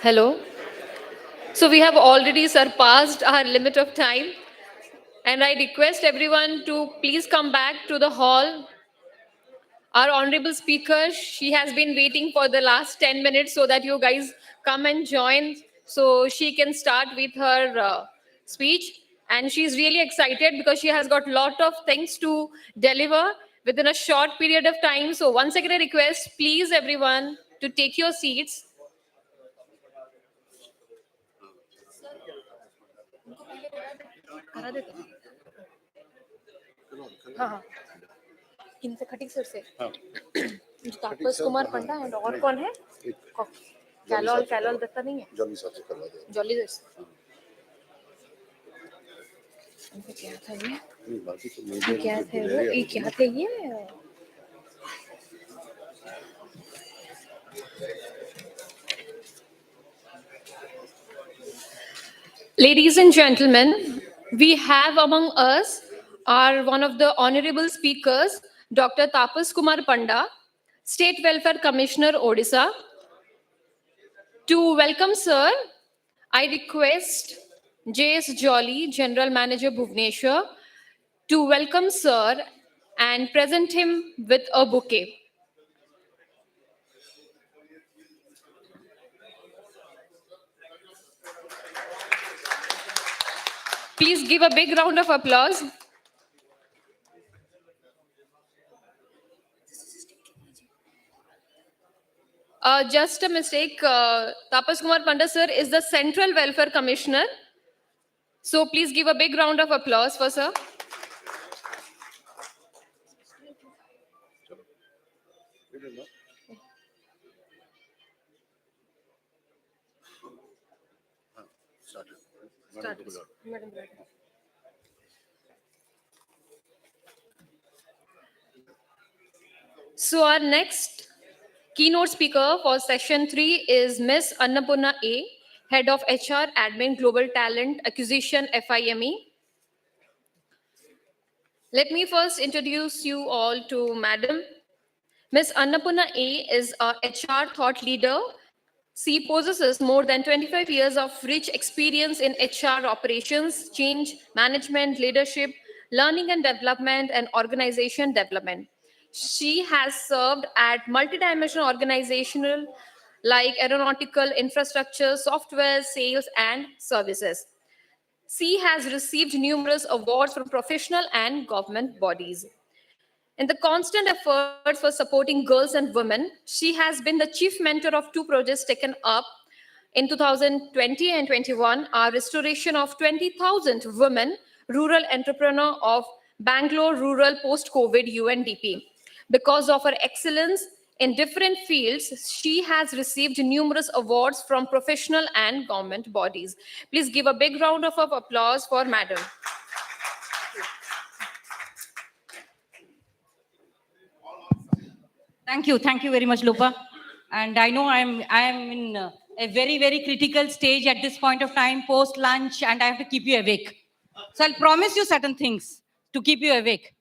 Hello. So we have already surpassed our limit of time, and I request everyone to please come back to the hall. Our honorable speaker, she has been waiting for the last 10 minutes so that you guys come and join so she can start with her speech. And she's really excited because she has got a lot of things to deliver within a short period of time. So once again, I request, please everyone to take your seats. हाँ इनसे Khatik sir से तापस कुमार पंडा and और कौन है कैलोल कैलोल दत्ता नहीं है jolly sir से करवा दो जॉली सर इनका क्या था ये क्या थे वो ये क्या थे ये Ladies and gentlemen, we have among us are one of the honorable speakers, Dr. Tapas Kumar Panda, State Welfare Commissioner, Odisha. To welcome sir, I request J.S. Jolly, General Manager, Bhubaneswar, to welcome sir and present him with a bouquet. Please give a big round of applause. Just a mistake. Tapas Kumar Panda sir is the Central Welfare Commissioner. So please give a big round of applause for sir. So our next keynote speaker for session 3 is Ms. Annapurna A, Head of HR Admin Global Talent Acquisition FIME. Let me first introduce you all to Madam. Ms. Annapurna A is a HR thought leader. She possesses more than 25 years of rich experience in HR operations, change management, leadership, learning and development, and organization development. She has served at multidimensional organizational like aeronautical infrastructure, software, sales, and services. She has received numerous awards from professional and government bodies. In the constant efforts for supporting girls and women, she has been the chief mentor of 2 projects taken up in 2020 and 21, our restoration of 20,000 women rural entrepreneur of Bangalore Rural Post-COVID UNDP. Because of her excellence in different fields, she has received numerous awards from professional and government bodies. Please give a big round of applause for Madam. Thank you very much, Lupa. And I know I am in a very, very critical stage at this point of time, post lunch, and I have to keep you awake. So I'll promise you certain things to keep you awake.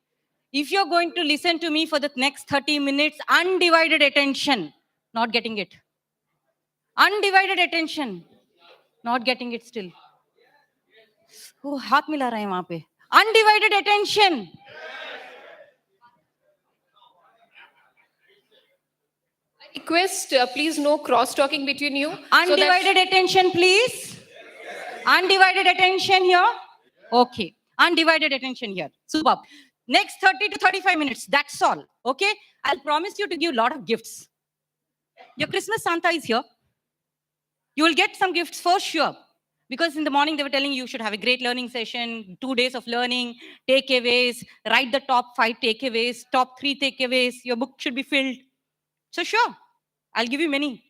If you're going to listen to me for the next 30 minutes, undivided attention, not getting it. Undivided attention, not getting it still. Oh, हाथ मिला रहा है वहां पे. Undivided attention. Request, please no cross-talking between you. Undivided attention, please. Undivided attention here. Okay. Undivided attention here. Superb. Next 30 to 35 minutes. That's all. Okay. I'll promise you to give a lot of gifts. Your Christmas Santa is here. You will get some gifts for sure. Because in the morning, they were telling you should have a great learning session, 2 days of learning, takeaways, write the top 5 takeaways, top 3 takeaways. Your book should be filled. So sure, I'll give you many.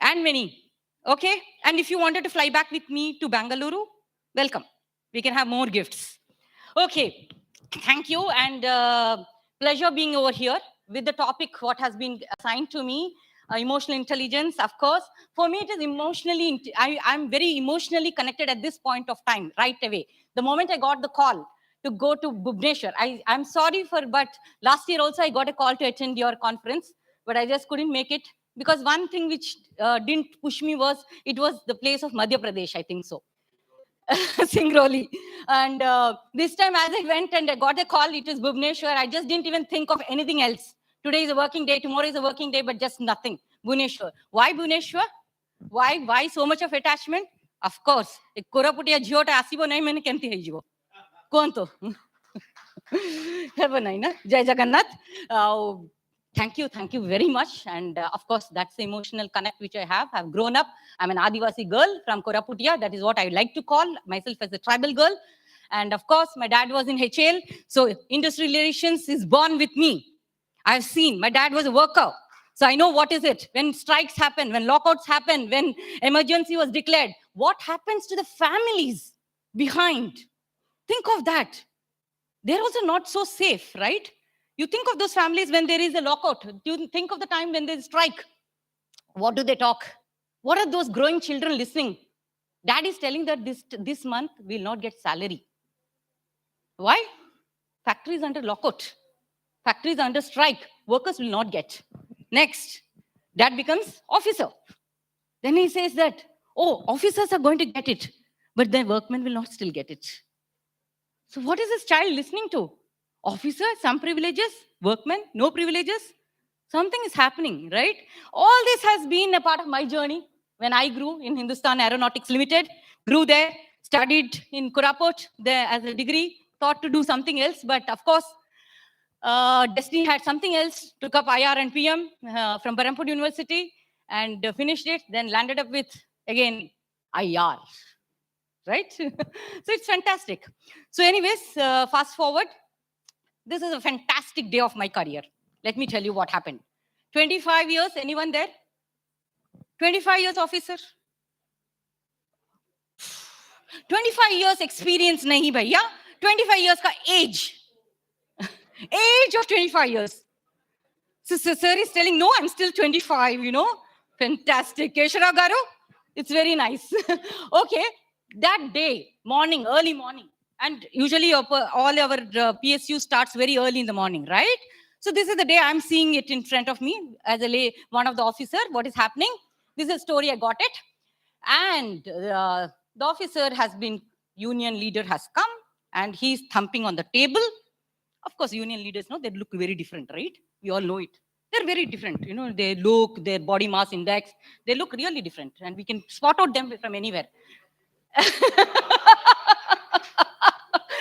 And many. Okay? And if you wanted to fly back with me to Bangalore, welcome. We can have more gifts. Okay. Thank you. And pleasure being over here with the topic what has been assigned to me. Emotional intelligence, of course. For me, it is emotionally, I'm very emotionally connected at this point of time, right away. The moment I got the call to go to Bhubaneswar, I'm sorry but last year also I got a call to attend your conference, but I just couldn't make it because one thing which didn't push me was, it was the place of Madhya Pradesh, I think so. Singrauli. And this time as I went and I got a call, it is Bhubaneswar. I just didn't even think of anything else. Today is a working day, tomorrow is a working day, but just nothing. Bhubaneswar. Why Bhubaneswar? Why so much of attachment? Of course. Koraputiya jhiota asibo nahi mane kemti heijibo. Kon to? Have na? Jai Jagannath. Thank you very much. And of course, that's the emotional connect which I have. I've grown up. I'm an Adivasi girl from Koraputiya. That is what I like to call myself, as a tribal girl. And of course, my dad was in HL. So industrial relations is born with me. I've seen, my dad was a worker. So I know what is it. When strikes happen, when lockouts happen, when emergency was declared, what happens to the families behind? Think of that. They're also not so safe, right? You think of those families when there is a lockout. You think of the time when there's a strike. What do they talk? What are those growing children listening? Dad is telling that this month we'll not get salary. Why? Factory is under lockout. Factories are under strike. Workers will not get. Next, dad becomes officer. Then he says that, oh, officers are going to get it, but their workmen will not still get it. So what is this child listening to? Officer, some privileges, workmen, no privileges. Something is happening, right? All this has been a part of my journey when I grew in Hindustan Aeronautics Limited, grew there, studied in Koraput there as a degree, thought to do something else, but of course, Destiny had something else, took up IR and PM from Berhampur University and finished it, then landed up with, again, IR, right? So it's fantastic. So anyways, fast forward. This is a fantastic day of my career. Let me tell you what happened. 25 years, anyone there? 25 years officer? 25 years experience nahi bhaiya. 25 years ka age. Age of 25 years. So sir is telling, no, I'm still 25, you know. Fantastic. Keshara Garu, it's very nice. Okay, that day, morning, early morning. And usually all our PSU starts very early in the morning, right? So this is the day I'm seeing it in front of me as one of the officer, what is happening. This is a story, I got it. And the officer has been, union leader has come and he's thumping on the table. Of course, union leaders, no, they look very different, right? We all know it. They're very different, you know, they look, their body mass index, they look really different and we can spot out them from anywhere.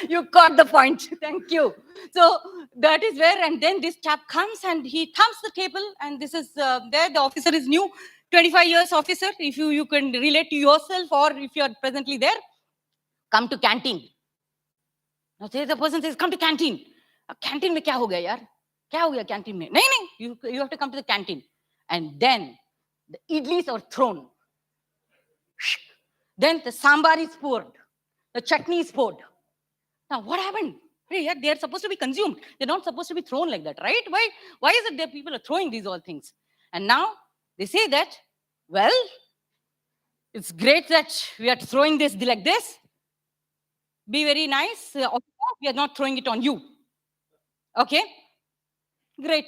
You caught the point. Thank you. So that is where, and then this chap comes and he thumps the table, and this is there. The officer is new, 25 years officer. If you can relate to yourself, or if you are presently there, come to canteen. Now the person says, come to canteen. Canteen mein kya ho gaya yaar? Kya ho gaya canteen mein? Nahi, you have to come to the canteen. And then the idlis are thrown. Then the sambar is poured. The chutney is poured. Now, what happened? Hey, yeah, they are supposed to be consumed. They're not supposed to be thrown like that, right? Why is it that people are throwing these all things? And now they say that, well, it's great that we are throwing this like this. Be very nice. We are not throwing it on you. Okay? Great.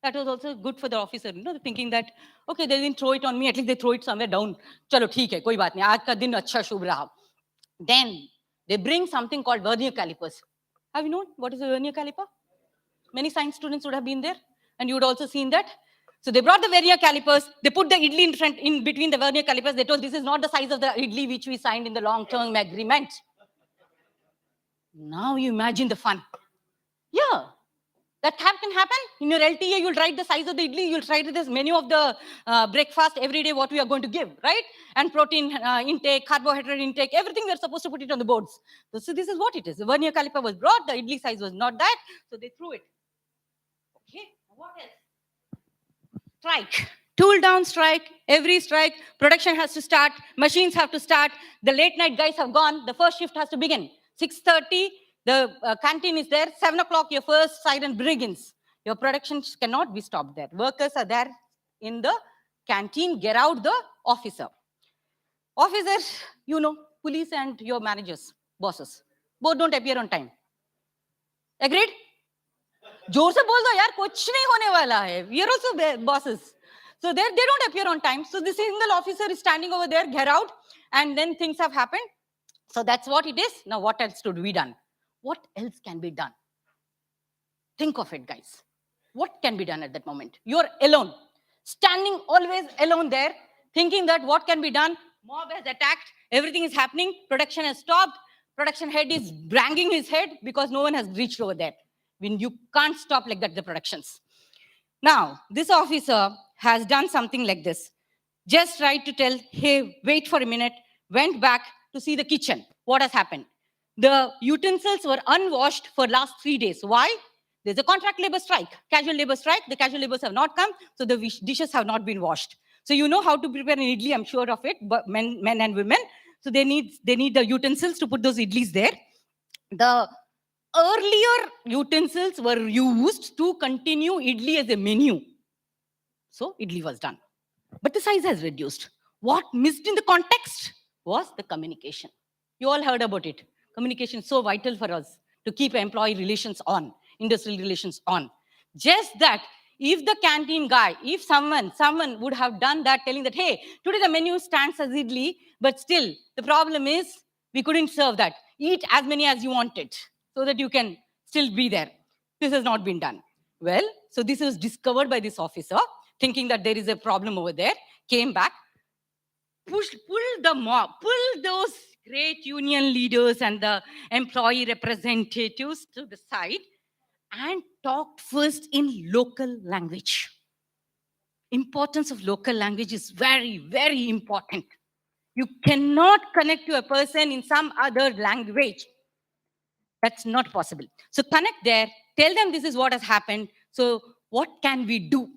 That was also good for the officer, you know, thinking that, okay, they didn't throw it on me, at least they throw it somewhere down. Chalo, theek hai, koi baat nahi. Aaj ka din acha shubh raha. Then they bring something called vernier calipers. Have you known what is a vernier caliper? Many science students would have been there, and you would also seen that. So they brought the vernier calipers. They put the idli in between the vernier calipers. They told, this is not the size of the idli which we signed in the long-term agreement. Now you imagine the fun. Yeah. That can happen. In your LTA, you'll write the size of the idli, you'll write this menu of the breakfast every day, what we are going to give, right? And protein intake, carbohydrate intake, everything we're supposed to put it on the boards. So this is what it is. The vernier caliper was brought, the idli size was not that, so they threw it. Okay, what else? Strike. Tool down strike, every strike, production has to start, machines have to start, the late night guys have gone, the first shift has to begin. 6:30, the canteen is there, 7 o'clock, your first siren begins. Your production cannot be stopped there. Workers are there in the canteen, get out the officer. Officers, you know, police and your managers, bosses, both don't appear on time. Agreed? जोर से बोल दो यार, कुछ नहीं होने वाला है. We are also bosses. So they don't appear on time. So the single officer is standing over there, get out, and then things have happened. So that's what it is. Now, what else to be done? What else can be done? Think of it, guys. What can be done at that moment? You're alone, standing always alone there, thinking that what can be done? Mob has attacked, everything is happening, production has stopped, production head is banging his head because no one has reached over there. When you can't stop like that, the productions. Now, this officer has done something like this. Just tried to tell, hey, wait for a minute, went back to see the kitchen. What has happened? The utensils were unwashed for last 3 days. Why? There's a contract labor strike, casual labor strike. The casual laborers have not come, so the dishes have not been washed. So you know how to prepare an idli, I'm sure of it, but men and women. So they need the utensils to put those idlis there. The earlier utensils were used to continue idli as a menu. So idli was done. But the size has reduced. What missed in the context was the communication. You all heard about it. Communication is so vital for us to keep employee relations on, industrial relations on. Just that, if the canteen guy, if someone would have done that, telling that, hey, today the menu stands as idli, but still, the problem is we couldn't serve that. Eat as many as you wanted so that you can still be there. This has not been done. Well, so this was discovered by this officer, thinking that there is a problem over there, came back, pulled the mob, pulled those great union leaders and the employee representatives to the side and talked first in local language. Importance of local language is very, very important. You cannot connect to a person in some other language. That's not possible. So connect there, tell them this is what has happened. So what can we do?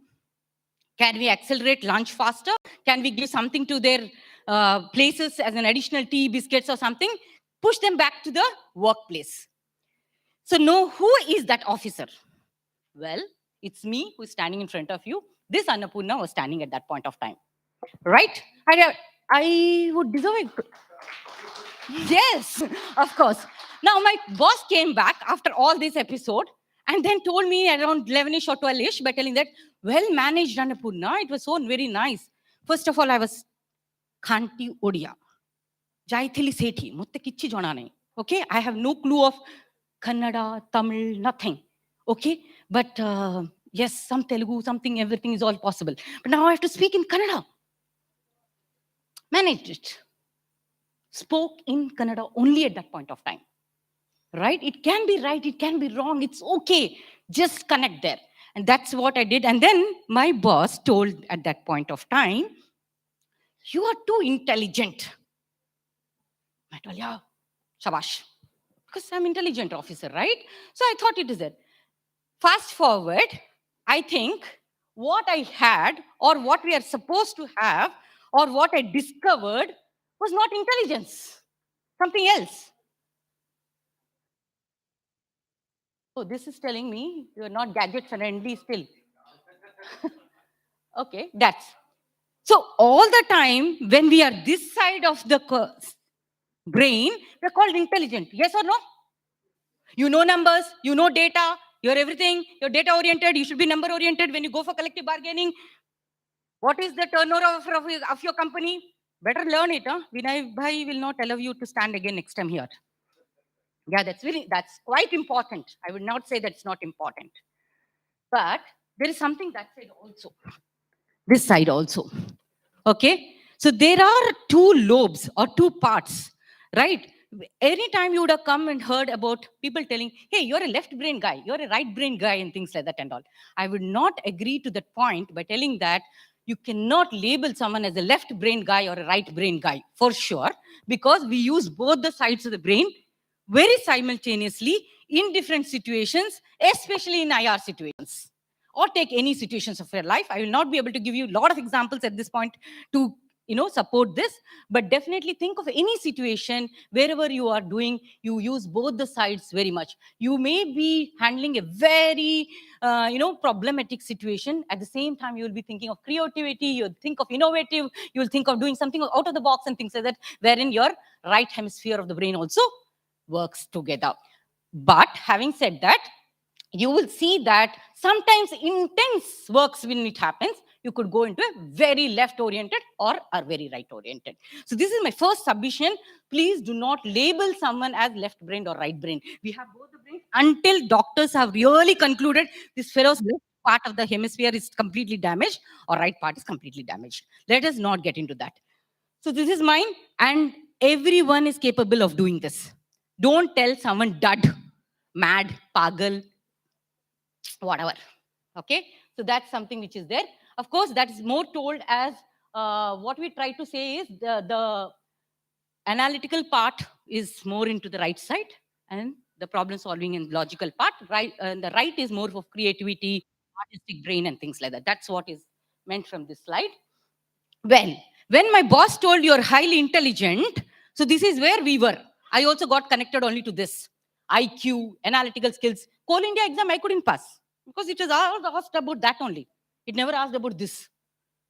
Can we accelerate lunch faster? Can we give something to their places as an additional tea, biscuits or something? Push them back to the workplace. So know who is that officer? Well, it's me who's standing in front of you. This Annapurna was standing at that point of time. Right? I would deserve it. Yes, of course. Now, my boss came back after all this episode and then told me around 11ish or 12ish by telling that, well managed, Annapurna. It was so very nice. First of all, I was Khanti Odia. Jaithili Sethi. Mutte kichi jona nahi. Okay? I have no clue of Kannada, Tamil, nothing. Okay? But yes, some Telugu, something, everything is all possible. But now I have to speak in Kannada. Managed it. Spoke in Kannada only at that point of time. Right? It can be right, it can be wrong, it's okay. Just connect there. And that's what I did. And then my boss told at that point of time, you are too intelligent. I told, yeah, shabash. Because I'm intelligent officer, right? So I thought it is it. Fast forward, I think what I had or what we are supposed to have or what I discovered was not intelligence, something else. Oh, this is telling me you are not gadget friendly still. Okay, that's. So all the time when we are this side of the brain, we're called intelligent. Yes or no? You know numbers, you know data, you're everything, you're data oriented, you should be number oriented when you go for collective bargaining. What is the turnover of your company? Better learn it, huh? Vinay Bhai will not allow you to stand again next time here. Yeah, that's quite important. I would not say that's not important. But there is something that side also. This side also. Okay? So there are two lobes or two parts, right? Anytime you would have come and heard about people telling, hey, you're a left brain guy, you're a right brain guy, and things like that and all. I would not agree to that point by telling that you cannot label someone as a left brain guy or a right brain guy, for sure, because we use both the sides of the brain very simultaneously in different situations, especially in IR situations. Or take any situations of your life. I will not be able to give you a lot of examples at this point to support this, but definitely think of any situation wherever you are doing, you use both the sides very much. You may be handling a very problematic situation. At the same time, you will be thinking of creativity, you'll think of innovative, you'll think of doing something out of the box and things like that, wherein your right hemisphere of the brain also works together. But having said that, you will see that sometimes intense works when it happens, you could go into a very left oriented or a very right oriented. So this is my first submission. Please do not label someone as left brained or right brained. We have both the brains until doctors have really concluded this fellow's left part of the hemisphere is completely damaged or right part is completely damaged. Let us not get into that. So this is mine, and everyone is capable of doing this. Don't tell someone dud, mad, pagal, whatever. Okay, so that's something which is there. Of course, that is more told as what we try to say is the analytical part is more into the right side, and the problem solving and logical part, right? And the right is more of creativity, artistic brain, and things like that. That's what is meant from this slide. Well, when my boss told you're highly intelligent, so this is where we were. I also got connected only to this IQ, analytical skills. Coal India exam I couldn't pass because it was all asked about that only. It never asked about this.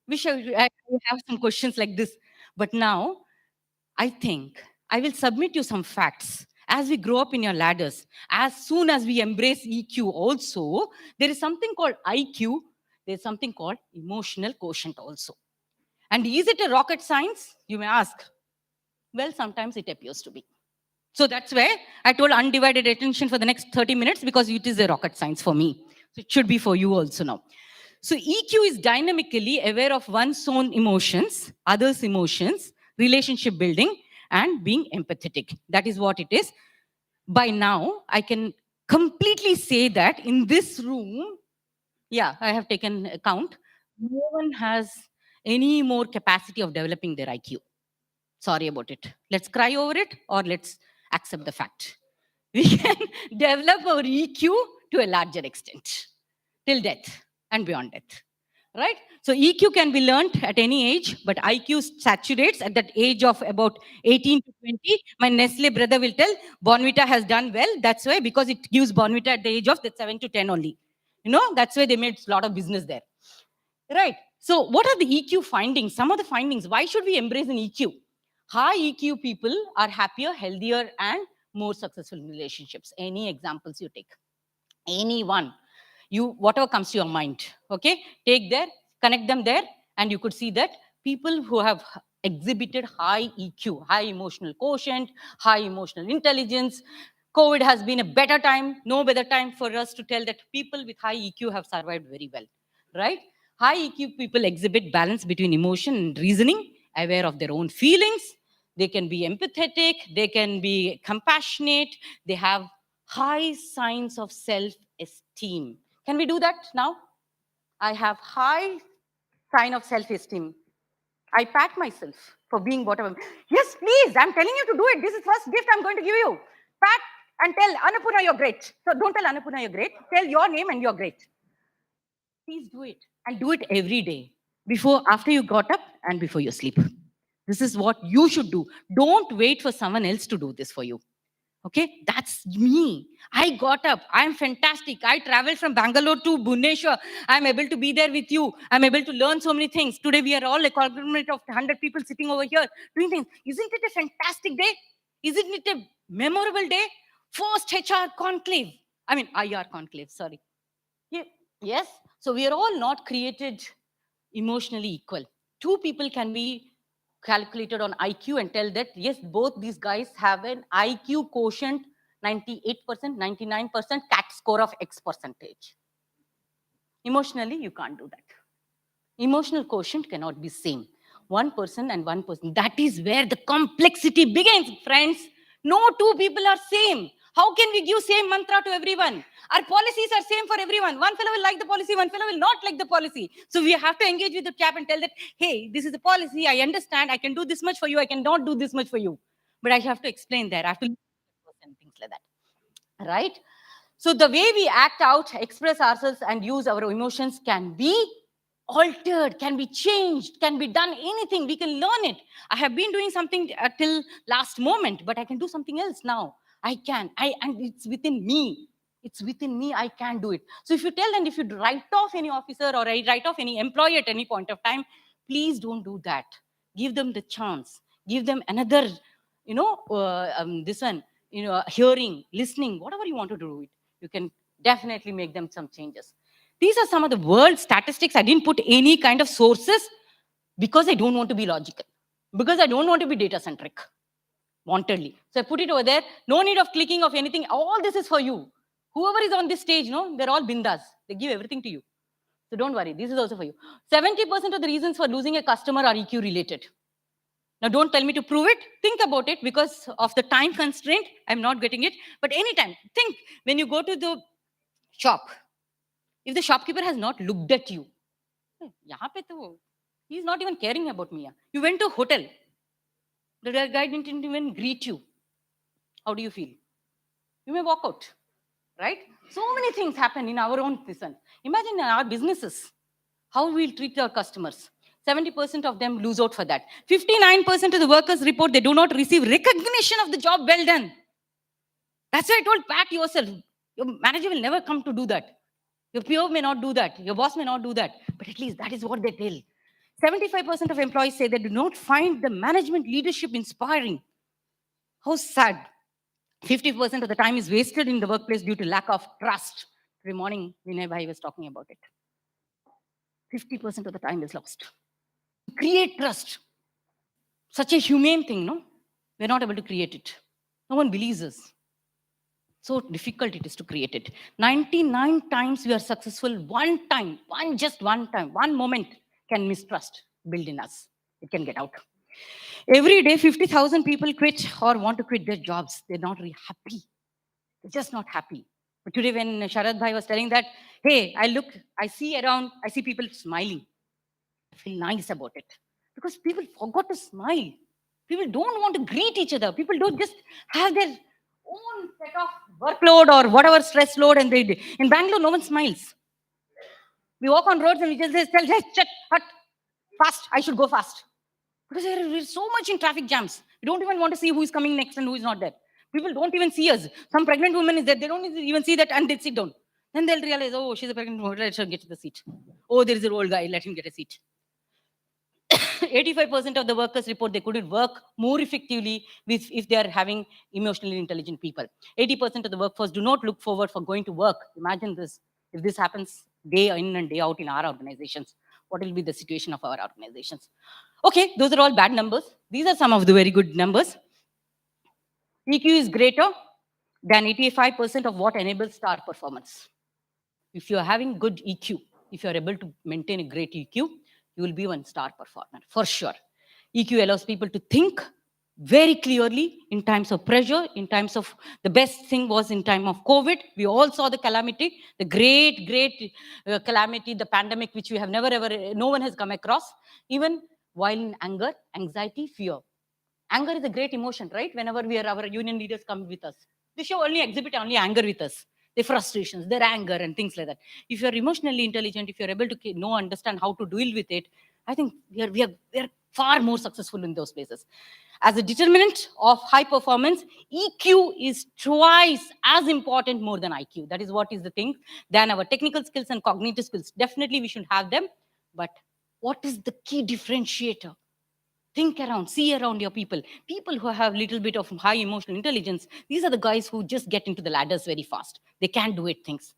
Wish I have some questions like this. But now I think I will submit you some facts. As we grow up in your ladders, as soon as we embrace EQ also, there is something called IQ, there's something called emotional quotient also. And is it a rocket science? You may ask. Well, sometimes it appears to be. So that's where I told undivided attention for the next 30 minutes because it is a rocket science for me. So it should be for you also now. So EQ is dynamically aware of one's own emotions, others' emotions, relationship building, and being empathetic. That is what it is. By now, I can completely say that in this room, yeah, I have taken account, no one has any more capacity of developing their IQ. Sorry about it. Let's cry over it or let's accept the fact. We can develop our EQ to a larger extent till death and beyond death. Right? So EQ can be learned at any age, but IQ saturates at that age of about 18 to 20. My Nestle brother will tell Bonvita has done well. That's why, because it gives Bonvita at the age of 7 to 10 only. You know, that's why they made a lot of business there. Right. So what are the EQ findings? Some of the findings. Why should we embrace an EQ? High EQ people are happier, healthier, and more successful in relationships. Any examples you take? Anyone. You, whatever comes to your mind. Okay. Take there, connect them there, and you could see that people who have exhibited high EQ, high emotional quotient, high emotional intelligence. COVID has been a better time, no better time for us to tell that people with high EQ have survived very well, right? High EQ people exhibit balance between emotion and reasoning, aware of their own feelings. They can be empathetic, they can be compassionate, they have high signs of self-esteem. Can we do that now? I have high sign of self-esteem. I pat myself for being whatever. Yes, please, I'm telling you to do it. This is first gift I'm going to give you. Pat and tell Annapurna you're great. So don't tell Annapurna you're great. Tell your name and you're great. Please do it, and do it every day, before, after you got up and before you sleep. This is what you should do. Don't wait for someone else to do this for you. Okay, that's me. I got up. I'm fantastic. I traveled from Bangalore to Bhubaneswar. I'm able to be there with you. I'm able to learn so many things. Today, we are all a conglomerate of 100 people sitting over here doing things. Isn't it a fantastic day? Isn't it a memorable day? First HR conclave. I mean, IR conclave, sorry. Yes. So we are all not created emotionally equal. Two people can be calculated on IQ and tell that, yes, both these guys have an IQ quotient 98%, 99%, CAT score of X percentage. Emotionally, you can't do that. Emotional quotient cannot be same. One person and one person. That is where the complexity begins, friends. No two people are same. How can we give same mantra to everyone? Our policies are same for everyone. One fellow will like the policy, one fellow will not like the policy. So we have to engage with the cap and tell that, hey, this is a policy. I understand. I can do this much for you. I cannot do this much for you. But I have to explain that. I have to and things like that. Right? So the way we act out, express ourselves, and use our emotions can be altered, can be changed, can be done anything. We can learn it. I have been doing something till last moment, but I can do something else now. I can. And it's within me. It's within me. I can do it. So if you tell and if you write off any officer or write off any employee at any point of time, please don't do that. Give them the chance. Give them another, this one, hearing, listening, whatever you want to do it. You can definitely make them some changes. These are some of the world statistics. I didn't put any kind of sources because I don't want to be logical, because I don't want to be data centric, wantedly. So I put it over there. No need of clicking of anything. All this is for you. Whoever is on this stage, no, they're all bindas. They give everything to you. So don't worry. This is also for you. 70% of the reasons for losing a customer are EQ related. Now, don't tell me to prove it. Think about it because of the time constraint. I'm not getting it. But anytime, think when you go to the shop, if the shopkeeper has not looked at you, "Yahan pe to, he's not even caring about me. You went to a hotel. The guy didn't even greet you. How do you feel? You may walk out, right? So many things happen in our own business. Imagine in our businesses, how we'll treat our customers. 70% of them lose out for that. 59% of the workers report they do not receive recognition of the job well done. That's why I told, pat yourself. Your manager will never come to do that. Your PO may not do that. Your boss may not do that. But at least that is what they tell. 75% of employees say they do not find the management leadership inspiring. How sad. 50% of the time is wasted in the workplace due to lack of trust. Every morning, Vinay Bhai was talking about it. 50% of the time is lost. Create trust. Such a humane thing, no? We're not able to create it. No one believes us. So difficult it is to create it. 99 times we are successful. One time, just one time, one moment can mistrust build in us. It can get out. Every day, 50,000 people quit or want to quit their jobs. They're not really happy. They're just not happy. But today when Sharad Bhai was telling that, hey, I see around, I see people smiling. I feel nice about it. Because people forgot to smile. People don't want to greet each other. People don't just have their own set of workload or whatever stress load and they do. In Bangalore, no one smiles. We walk on roads and we just say, check, hut, fast, I should go fast. Because there is so much in traffic jams. We don't even want to see who is coming next and who is not there. People don't even see us. Some pregnant woman is there. They don't even see that and they sit down. Then they'll realize, oh, she's a pregnant woman. Let her get to the seat. Oh, there is an old guy. Let him get a seat. 85% of the workers report they couldn't work more effectively if they are having emotionally intelligent people. 80% of the workforce do not look forward for going to work. Imagine this. If this happens day in and day out in our organizations, what will be the situation of our organizations? Okay, those are all bad numbers. These are some of the very good numbers. EQ is greater than 85% of what enables star performance. If you're having good EQ, if you're able to maintain a great EQ, you will be one star performer, for sure. EQ allows people to think very clearly in times of pressure, in times of, the best thing was in time of COVID. We all saw the calamity, the great calamity, the pandemic, which we have never, ever, no one has come across. Even while in anger, anxiety, fear. Anger is a great emotion, right? Whenever our union leaders come with us, they show only exhibit only anger with us. Their frustrations, their anger and things like that. If you're emotionally intelligent, if you're able to understand how to deal with it, I think we are far more successful in those places. As a determinant of high performance, EQ is twice as important more than IQ. That is what is the thing. Than our technical skills and cognitive skills. Definitely we should have them. But what is the key differentiator? Think around, see around your people. People who have a little bit of high emotional intelligence, these are the guys who just get into the ladders very fast. They can do it things.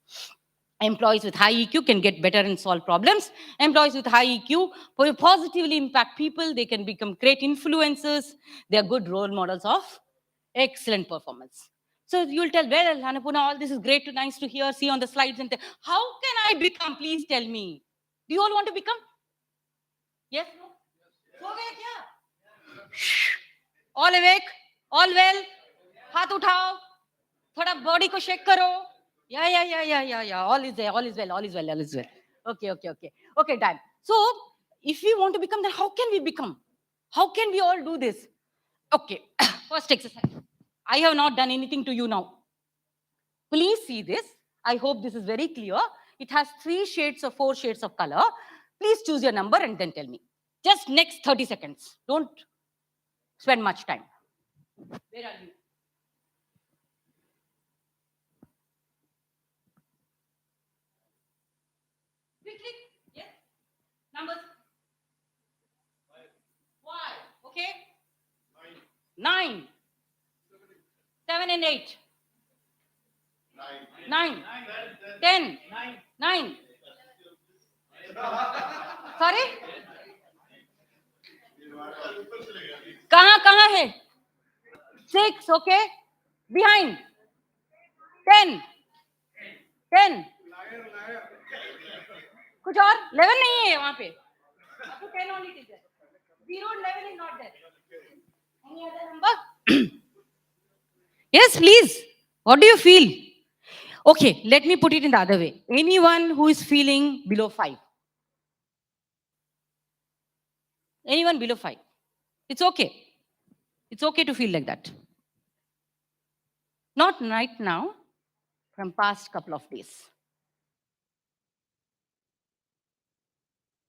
Employees with high EQ can get better and solve problems. Employees with high EQ positively impact people. They can become great influencers. They are good role models of excellent performance. So you'll tell, well, Annapurna, all this is great, nice to hear, see on the slides. And how can I become? Please tell me. Do you all want to become? Yes? No? All awake? All well? हाथ उठाओ, थोड़ा body को shake करो. Yeah. All is there. All is well. Okay, done. So, if we want to become, then how can we become? How can we all do this? Okay, first exercise. I have not done anything to you now. Please see this. I hope this is very clear. It has 3 shades or 4 shades of color. Please choose your number and then tell me. Just next 30 seconds. Don't spend much time. Where are you? Quickly. Yes. Numbers. 5. Okay. 9. 7 and 8. 9. 10. 9. Sorry? कहाँ है? 6, okay? Behind. 10. 10. कुछ और? 11 नहीं है वहाँ पे. Up to 10 only it is there. 0 and 11 is not there. Any other number? Yes, please. What do you feel? Okay, let me put it in the other way. Anyone who is feeling below 5? Anyone below 5? It's okay. It's okay to feel like that. Not right now, from past couple of days.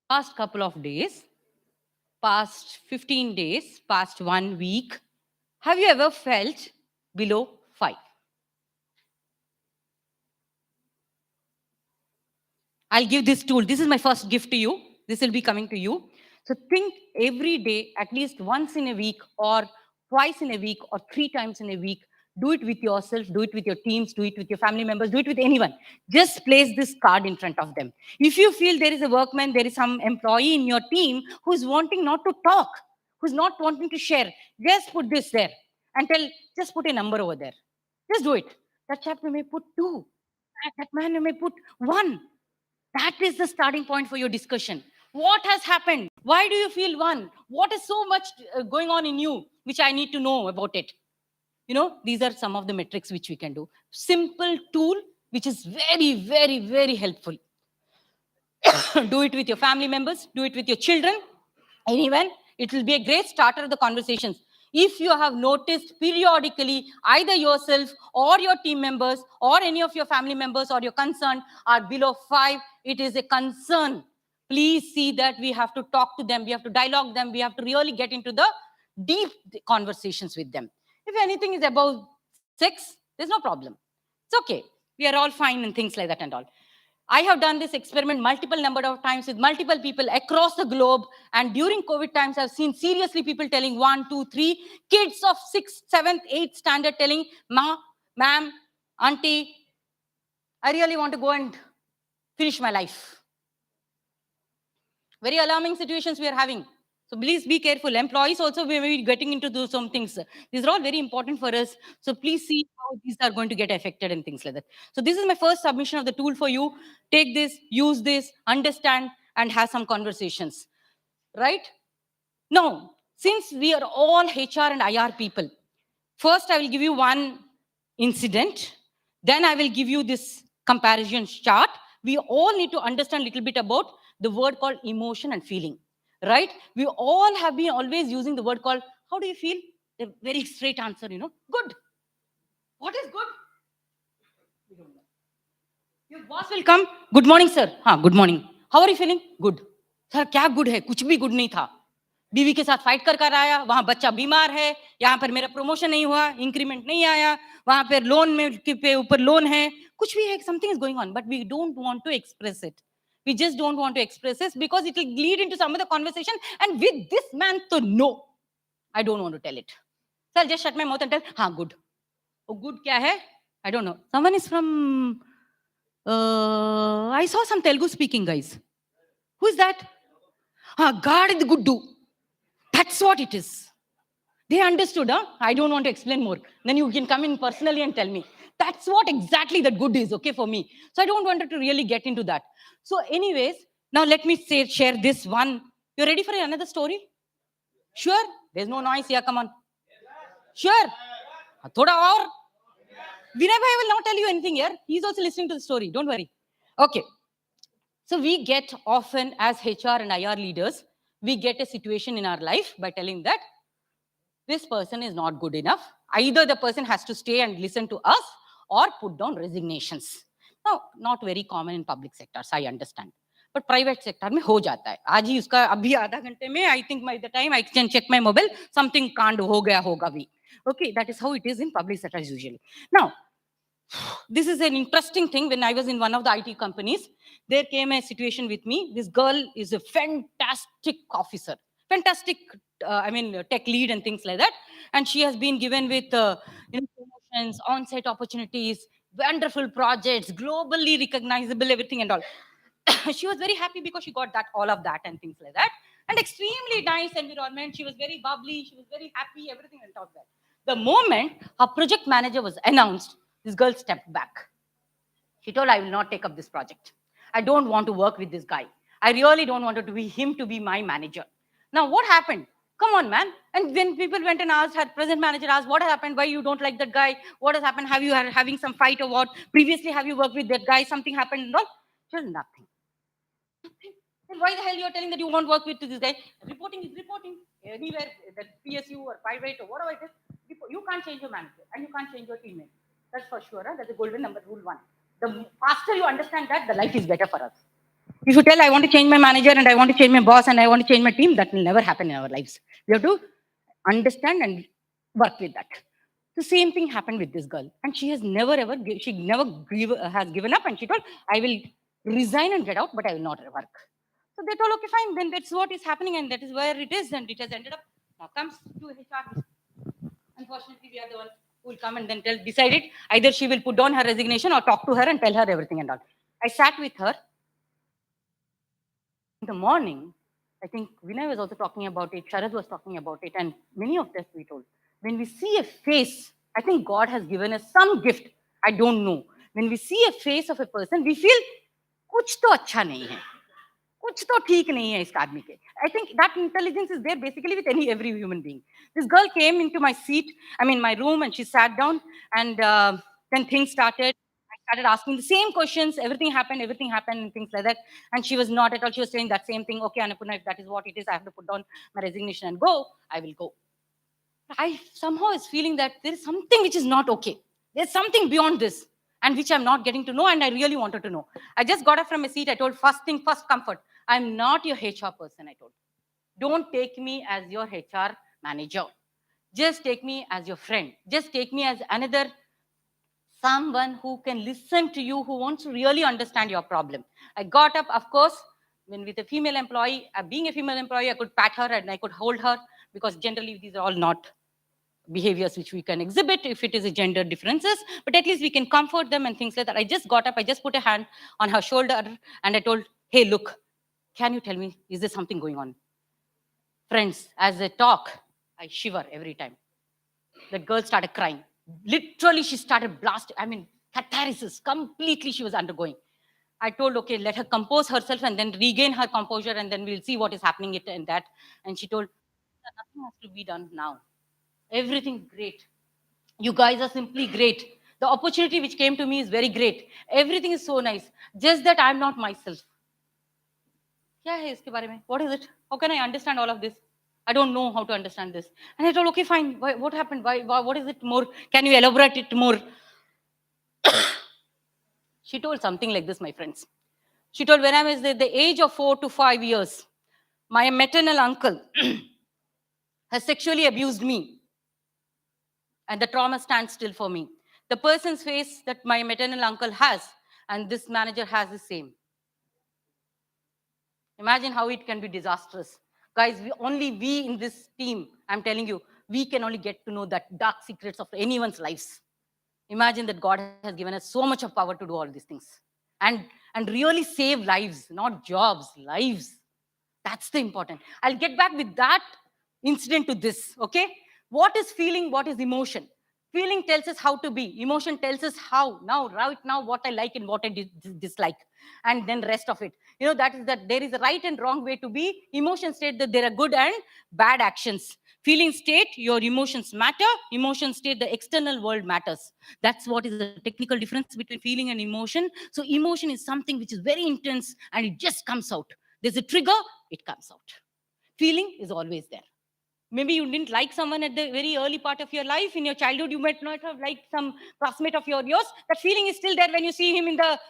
Past couple of days, past 15 days, past 1 week, have you ever felt below 5? I'll give this tool. This is my first gift to you. This will be coming to you. So think every day, at least once in a week, or twice in a week, or 3 times in a week. Do it with yourself, do it with your teams, do it with your family members, do it with anyone. Just place this card in front of them. If you feel there is a workman, there is some employee in your team who's wanting not to talk, who's not wanting to share, just put this there and just put a number over there. Just do it. That chap may put 2. That man may put 1. That is the starting point for your discussion. What has happened? Why do you feel 1? What is so much going on in you, which I need to know about it? You know, these are some of the metrics which we can do. Simple tool, which is very, very, very helpful. Do it with your family members, do it with your children, anyone. It will be a great starter of the conversations. If you have noticed periodically, either yourself or your team members or any of your family members or your concern are below 5, it is a concern. Please see that we have to talk to them, we have to dialogue them, we have to really get into the deep conversations with them. If anything is above 6, there's no problem. It's okay. We are all fine and things like that and all. I have done this experiment multiple number of times with multiple people across the globe. And during COVID times, I've seen seriously people telling 1, 2, 3, kids of 6th, 7th, 8th standard telling, Ma, ma'am, auntie, I really want to go and finish my life. Very alarming situations we are having. So please be careful. Employees also may be getting into some things. These are all very important for us. So please see how these are going to get affected and things like that. So this is my first submission of the tool for you. Take this, use this, understand, and have some conversations. Right? Now, since we are all HR and IR people, first I will give you one incident. Then I will give you this comparison chart. We all need to understand a little bit about the word called emotion and feeling. Right? We all have been always using the word called, how do you feel? The very straight answer, you know, good. What is good? Your boss will come, good morning, sir. Good morning. How are you feeling? Good. Sir, क्या good है? कुछ भी good नहीं था. बीवी के साथ fight कर आया, वहां बच्चा बीमार है, यहाँ पर मेरा प्रमोशन नहीं हुआ, इंक्रीमेंट नहीं आया, वहां पर लोन में पे ऊपर लोन है, कुछ भी है, something is going on, but we don't want to express it. We just don't want to express this because it will lead into some other conversation. And with this man, to no, I don't want to tell it. So I'll just shut my mouth and tell, good. Oh, good kya hai? I don't know. Someone is from, I saw some Telugu speaking guys. Who is that? God is good do. That's what it is. They understood, I don't want to explain more. Then you can come in personally and tell me. That's what exactly that good is, okay, for me. So I don't want to really get into that. So anyways, now let me share this one. You ready for another story? Sure? There's no noise here, come on. Sure? Thoda aur. Vinay bhai will not tell you anything here. He's also listening to the story, don't worry. Okay. So we get often as HR and IR leaders, we get a situation in our life by telling that this person is not good enough. Either the person has to stay and listen to us or put down resignations. Now, not very common in public sectors, I understand. But private sector में हो जाता है. आज ही उसका अभी आधा घंटे में, I think by the time I can check my mobile, something कांड हो गया होगा भी. Okay, that is how it is in public sectors usually. Now, this is an interesting thing. When I was in one of the IT companies, there came a situation with me. This girl is a fantastic officer, fantastic, tech lead and things like that. And she has been given with promotions, on-site opportunities, wonderful projects, globally recognizable, everything and all. she was very happy because she got that, all of that and things like that. And extremely nice environment. She was very bubbly. She was very happy. Everything went out there. The moment her project manager was announced, this girl stepped back. She told, I will not take up this project. I don't want to work with this guy. I really don't want to be him to be my manager. Now, what happened? Come on, man. And when people went and asked, her present manager asked, what happened? Why you don't like that guy? What has happened? Have you had having some fight or what? Previously, have you worked with that guy? Something happened and all? She said, nothing. Then why the hell you're telling that you won't work with this guy? Reporting is reporting. Anywhere, that PSU or private or whatever it is, you can't change your manager and you can't change your teammate. That's for sure. Huh? That's the golden number, rule one. The faster you understand that, the life is better for us. If you tell, I want to change my manager and I want to change my boss and I want to change my team, that will never happen in our lives. We have to understand and work with that. The same thing happened with this girl. And she has never ever, she never has given up and she told, I will resign and get out, but I will not work. So they told, okay, fine, then that's what is happening and that is where it is. And it has ended up, now comes to HR. Unfortunately, we are the ones who will come and then decide it. Either she will put down her resignation or talk to her and tell her everything and all. I sat with her. In the morning, I think Vinay was also talking about it, Sharad was talking about it, and many of us we told. When we see a face, I think God has given us some gift. I don't know. When we see a face of a person, we feel, कुछ तो अच्छा नहीं है. कुछ तो ठीक नहीं है इस आदमी के. I think that intelligence is there basically with every human being. This girl came into my seat, my room, and she sat down, and then things started. I started asking the same questions. Everything happened, and things like that. And she was not at all. She was saying that same thing. Okay, Annapurna, if that is what it is, I have to put down my resignation and go. I will go. I somehow is feeling that there is something which is not okay. There's something beyond this, and which I'm not getting to know, and I really wanted to know. I just got up from a seat. I told, first thing, first comfort. I'm not your HR person, I told. Don't take me as your HR manager. Just take me as your friend. Just take me as another someone who can listen to you, who wants to really understand your problem. I got up, of course, when with a female employee, being a female employee, I could pat her and I could hold her, because generally these are all not behaviors which we can exhibit if it is a gender differences, but at least we can comfort them and things like that. I just got up, I just put a hand on her shoulder and I told, hey, look, can you tell me, is there something going on? Friends, as they talk, I shiver every time. The girl started crying. Literally, she started blasting. Catharsis, completely she was undergoing. I told, okay, let her compose herself and then regain her composure and then we'll see what is happening in that. And she told, nothing has to be done now. Everything great. You guys are simply great. The opportunity which came to me is very great. Everything is so nice. Just that I'm not myself. What is it? How can I understand all of this? I don't know how to understand this. And I told, okay, fine. What happened? What is it more? Can you elaborate it more? She told something like this, my friends. She told, when I was at the age of 4 to 5 years, my maternal uncle has sexually abused me. And the trauma stands still for me. The person's face that my maternal uncle has, and this manager has the same. Imagine how it can be disastrous. Guys, only we in this team, I'm telling you, we can only get to know that dark secrets of anyone's lives. Imagine that God has given us so much of power to do all these things. And really save lives, not jobs, lives. That's the important. I'll get back with that incident to this, okay? What is feeling, what is emotion? Feeling tells us how to be. Emotion tells us how. Right now, what I like and what I dislike. And then rest of it. That is that there is a right and wrong way to be. Emotion state that there are good and bad actions. Feeling state, your emotions matter. Emotion state, the external world matters. That's what is the technical difference between feeling and emotion. So emotion is something which is very intense and it just comes out. There's a trigger, it comes out. Feeling is always there. Maybe you didn't like someone at the very early part of your life. In your childhood, you might not have liked some classmate of yours. That feeling is still there when you see him in the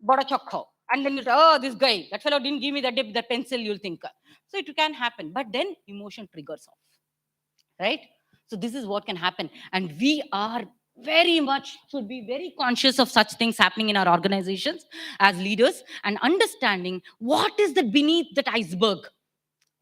Bada Chokho. And then you say, oh, this guy, that fellow didn't give me that pencil, you'll think. So it can happen. But then emotion triggers off. Right? So this is what can happen. And we are very much should be very conscious of such things happening in our organizations as leaders and understanding what is the beneath that iceberg.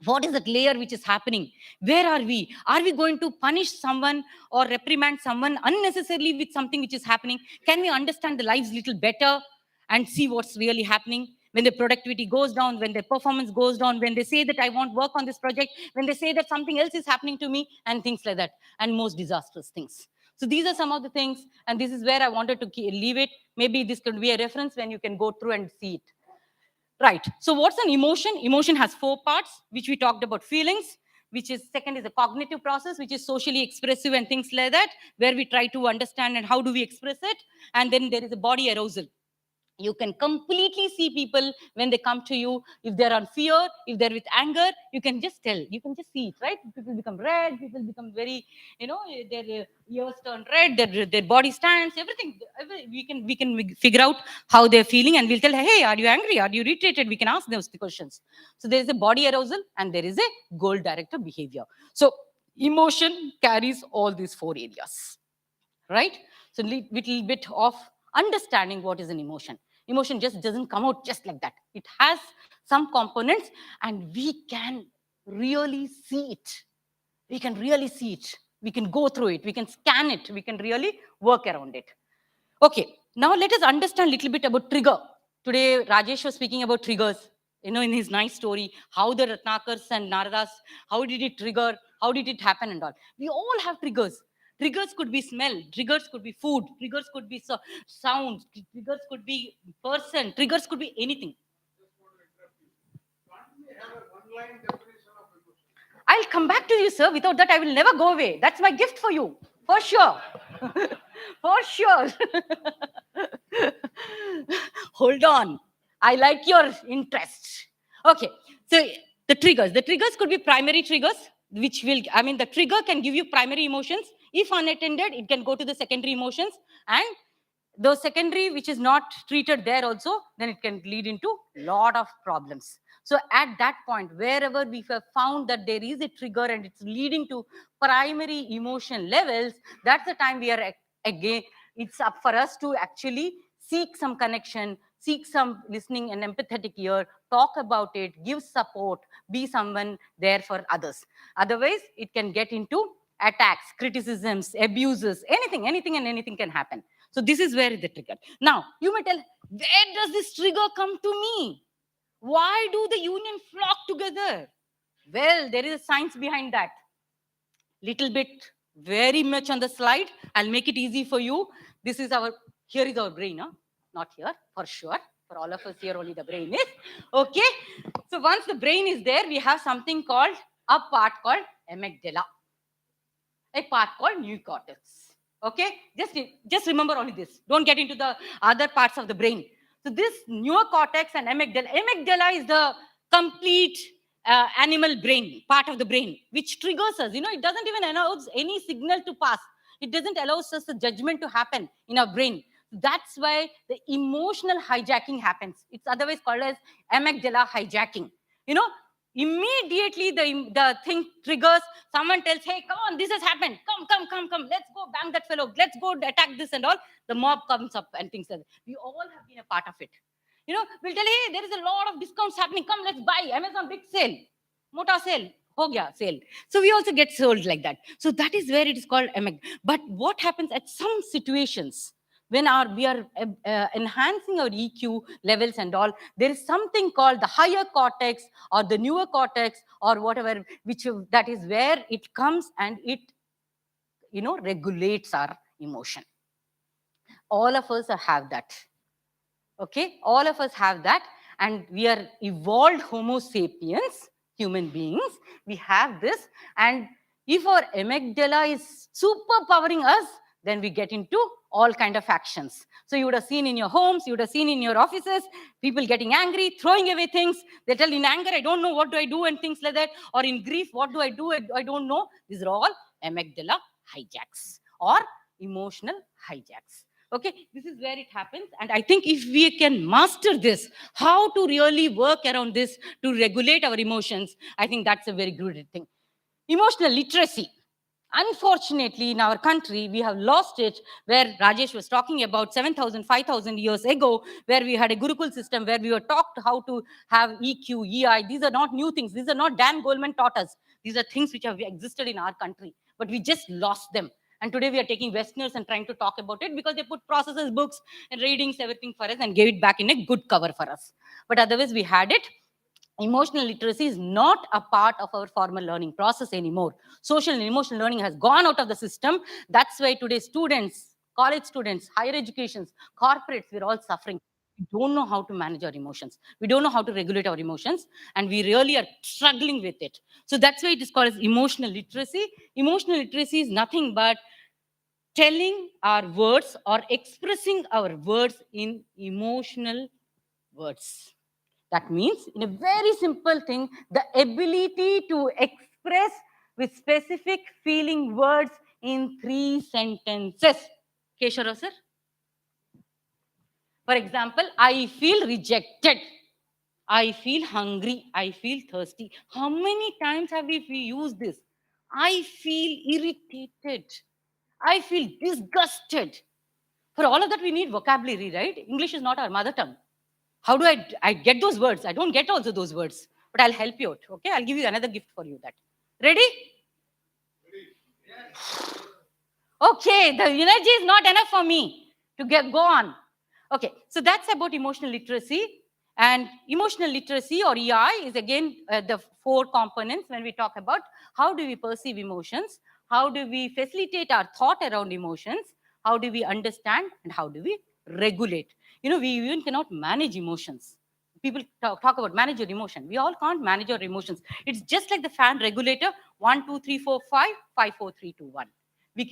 What is that layer which is happening? Where are we? Are we going to punish someone or reprimand someone unnecessarily with something which is happening? Can we understand the lives a little better and see what's really happening? when their productivity goes down, when their performance goes down, when they say that I want work on this project, when they say that something else is happening to me, and things like that, and most disastrous things. So these are some of the things, and this is where I wanted to leave it. Maybe this could be a reference when you can go through and see it. Right. So what's an emotion? Emotion has four parts, which we talked about: feelings, which is second is a cognitive process, which is socially expressive and things like that, where we try to understand and how do we express it. And then there is a body arousal. You can completely see people when they come to you. If they're on fear, if they're with anger, you can just tell. You can just see it, right? People become red. People become very, their ears turn red. Their body stands. Everything. We can figure out how they're feeling, and we'll tell, hey, are you angry? Are you irritated? We can ask those questions. So there is a body arousal, and there is a goal directed behavior. So emotion carries all these four areas, right? So little bit of understanding what is an emotion. Emotion just doesn't come out just like that. It has some components, and we can really see it. We can really see it. We can go through it. We can scan it. We can really work around it. Okay, now let us understand a little bit about trigger. Today, Rajesh was speaking about triggers, in his nice story, how the Ratnakars and Naradas, how did it trigger, how did it happen and all. We all have triggers. Triggers could be smell, triggers could be food, triggers could be sounds, triggers could be person, triggers could be anything. I'll come back to you, sir. Without that, I will never go away. That's my gift for you, for sure. For sure. Hold on. I like your interest. Okay. So the triggers could be primary triggers, the trigger can give you primary emotions. If unattended, it can go to the secondary emotions. And those secondary, which is not treated there also, then it can lead into a lot of problems. So at that point, wherever we have found that there is a trigger and it's leading to primary emotion levels, that's the time we are again, it's up for us to actually seek some connection, seek some listening and empathetic ear, talk about it, give support, be someone there for others. Otherwise, it can get into attacks, criticisms, abuses, anything and anything can happen. So this is where the trigger. Now, you may tell, where does this trigger come to me? Why do the union flock together? Well, there is a science behind that. Little bit, very much on the slide. I'll make it easy for you. Here is our brain, huh? Not here, for sure. For all of us here, only the brain is. Okay. So once the brain is there, we have something called, a part called amygdala, a part called neocortex. Okay, just remember only this. Don't get into the other parts of the brain. So this neocortex and amygdala is the complete animal brain, part of the brain, which triggers us. It doesn't even allow any signal to pass. It doesn't allow us a judgment to happen in our brain. That's why the emotional hijacking happens. It's otherwise called as amygdala hijacking. Immediately the thing triggers. Someone tells, hey, come on, this has happened. Come. Let's go bang that fellow. Let's go attack this and all. The mob comes up and things like that. We all have been a part of it. We'll tell, hey, there is a lot of discounts happening. Come, let's buy. Amazon big sale. Mota sale. Ho gaya sale. So we also get sold like that. So that is where it is called amygdala. But what happens at some situations, when we are enhancing our EQ levels and all, there is something called the higher cortex or the newer cortex or whatever, that is where it comes and it, regulates our emotion. All of us have that. Okay, all of us have that, and we are evolved Homo sapiens, human beings. We have this, and if our amygdala is superpowering us, then we get into all kind of actions. So you would have seen in your homes, you would have seen in your offices, people getting angry, throwing away things. They tell, in anger, I don't know what do I do, and things like that. Or in grief, what do I do? I don't know. These are all amygdala hijacks or emotional hijacks. Okay, this is where it happens. And I think if we can master this, how to really work around this to regulate our emotions, I think that's a very good thing. Emotional literacy. Unfortunately, in our country, we have lost it, where Rajesh was talking about 7,000, 5,000 years ago, where we had a Gurukul system, where we were taught how to have EQ, EI. These are not new things. These are not Dan Goleman taught us. These are things which have existed in our country, but we just lost them. And today we are taking Westerners and trying to talk about it because they put processes, books, and readings, everything for us and gave it back in a good cover for us. But otherwise, we had it. Emotional literacy is not a part of our formal learning process anymore. Social and emotional learning has gone out of the system. That's why today students, college students, higher educations, corporates, we're all suffering. We don't know how to manage our emotions. We don't know how to regulate our emotions, and we really are struggling with it. So that's why it is called as emotional literacy. Emotional literacy is nothing but telling our words or expressing our words in emotional words. That means, in a very simple thing, the ability to express with specific feeling words in 3 sentences. Keshara sir? For example, I feel rejected. I feel hungry. I feel thirsty. How many times have we used this? I feel irritated. I feel disgusted. For all of that, we need vocabulary, right? English is not our mother tongue. How do I get those words? I don't get also those words, but I'll help you out. Okay, I'll give you another gift for you. That ready? Okay, the energy is not enough for me to go on. Okay, so that's about emotional literacy. And emotional literacy, or EI, is again the 4 components when we talk about how do we perceive emotions, how do we facilitate our thought around emotions, how do we understand, and how do we regulate. You know, we even cannot manage emotions. People talk about manage your emotion. We all can't manage our emotions. It's just like the fan regulator: 1, 2, 3, 4, 5, 5, 4, 3, 2, 1.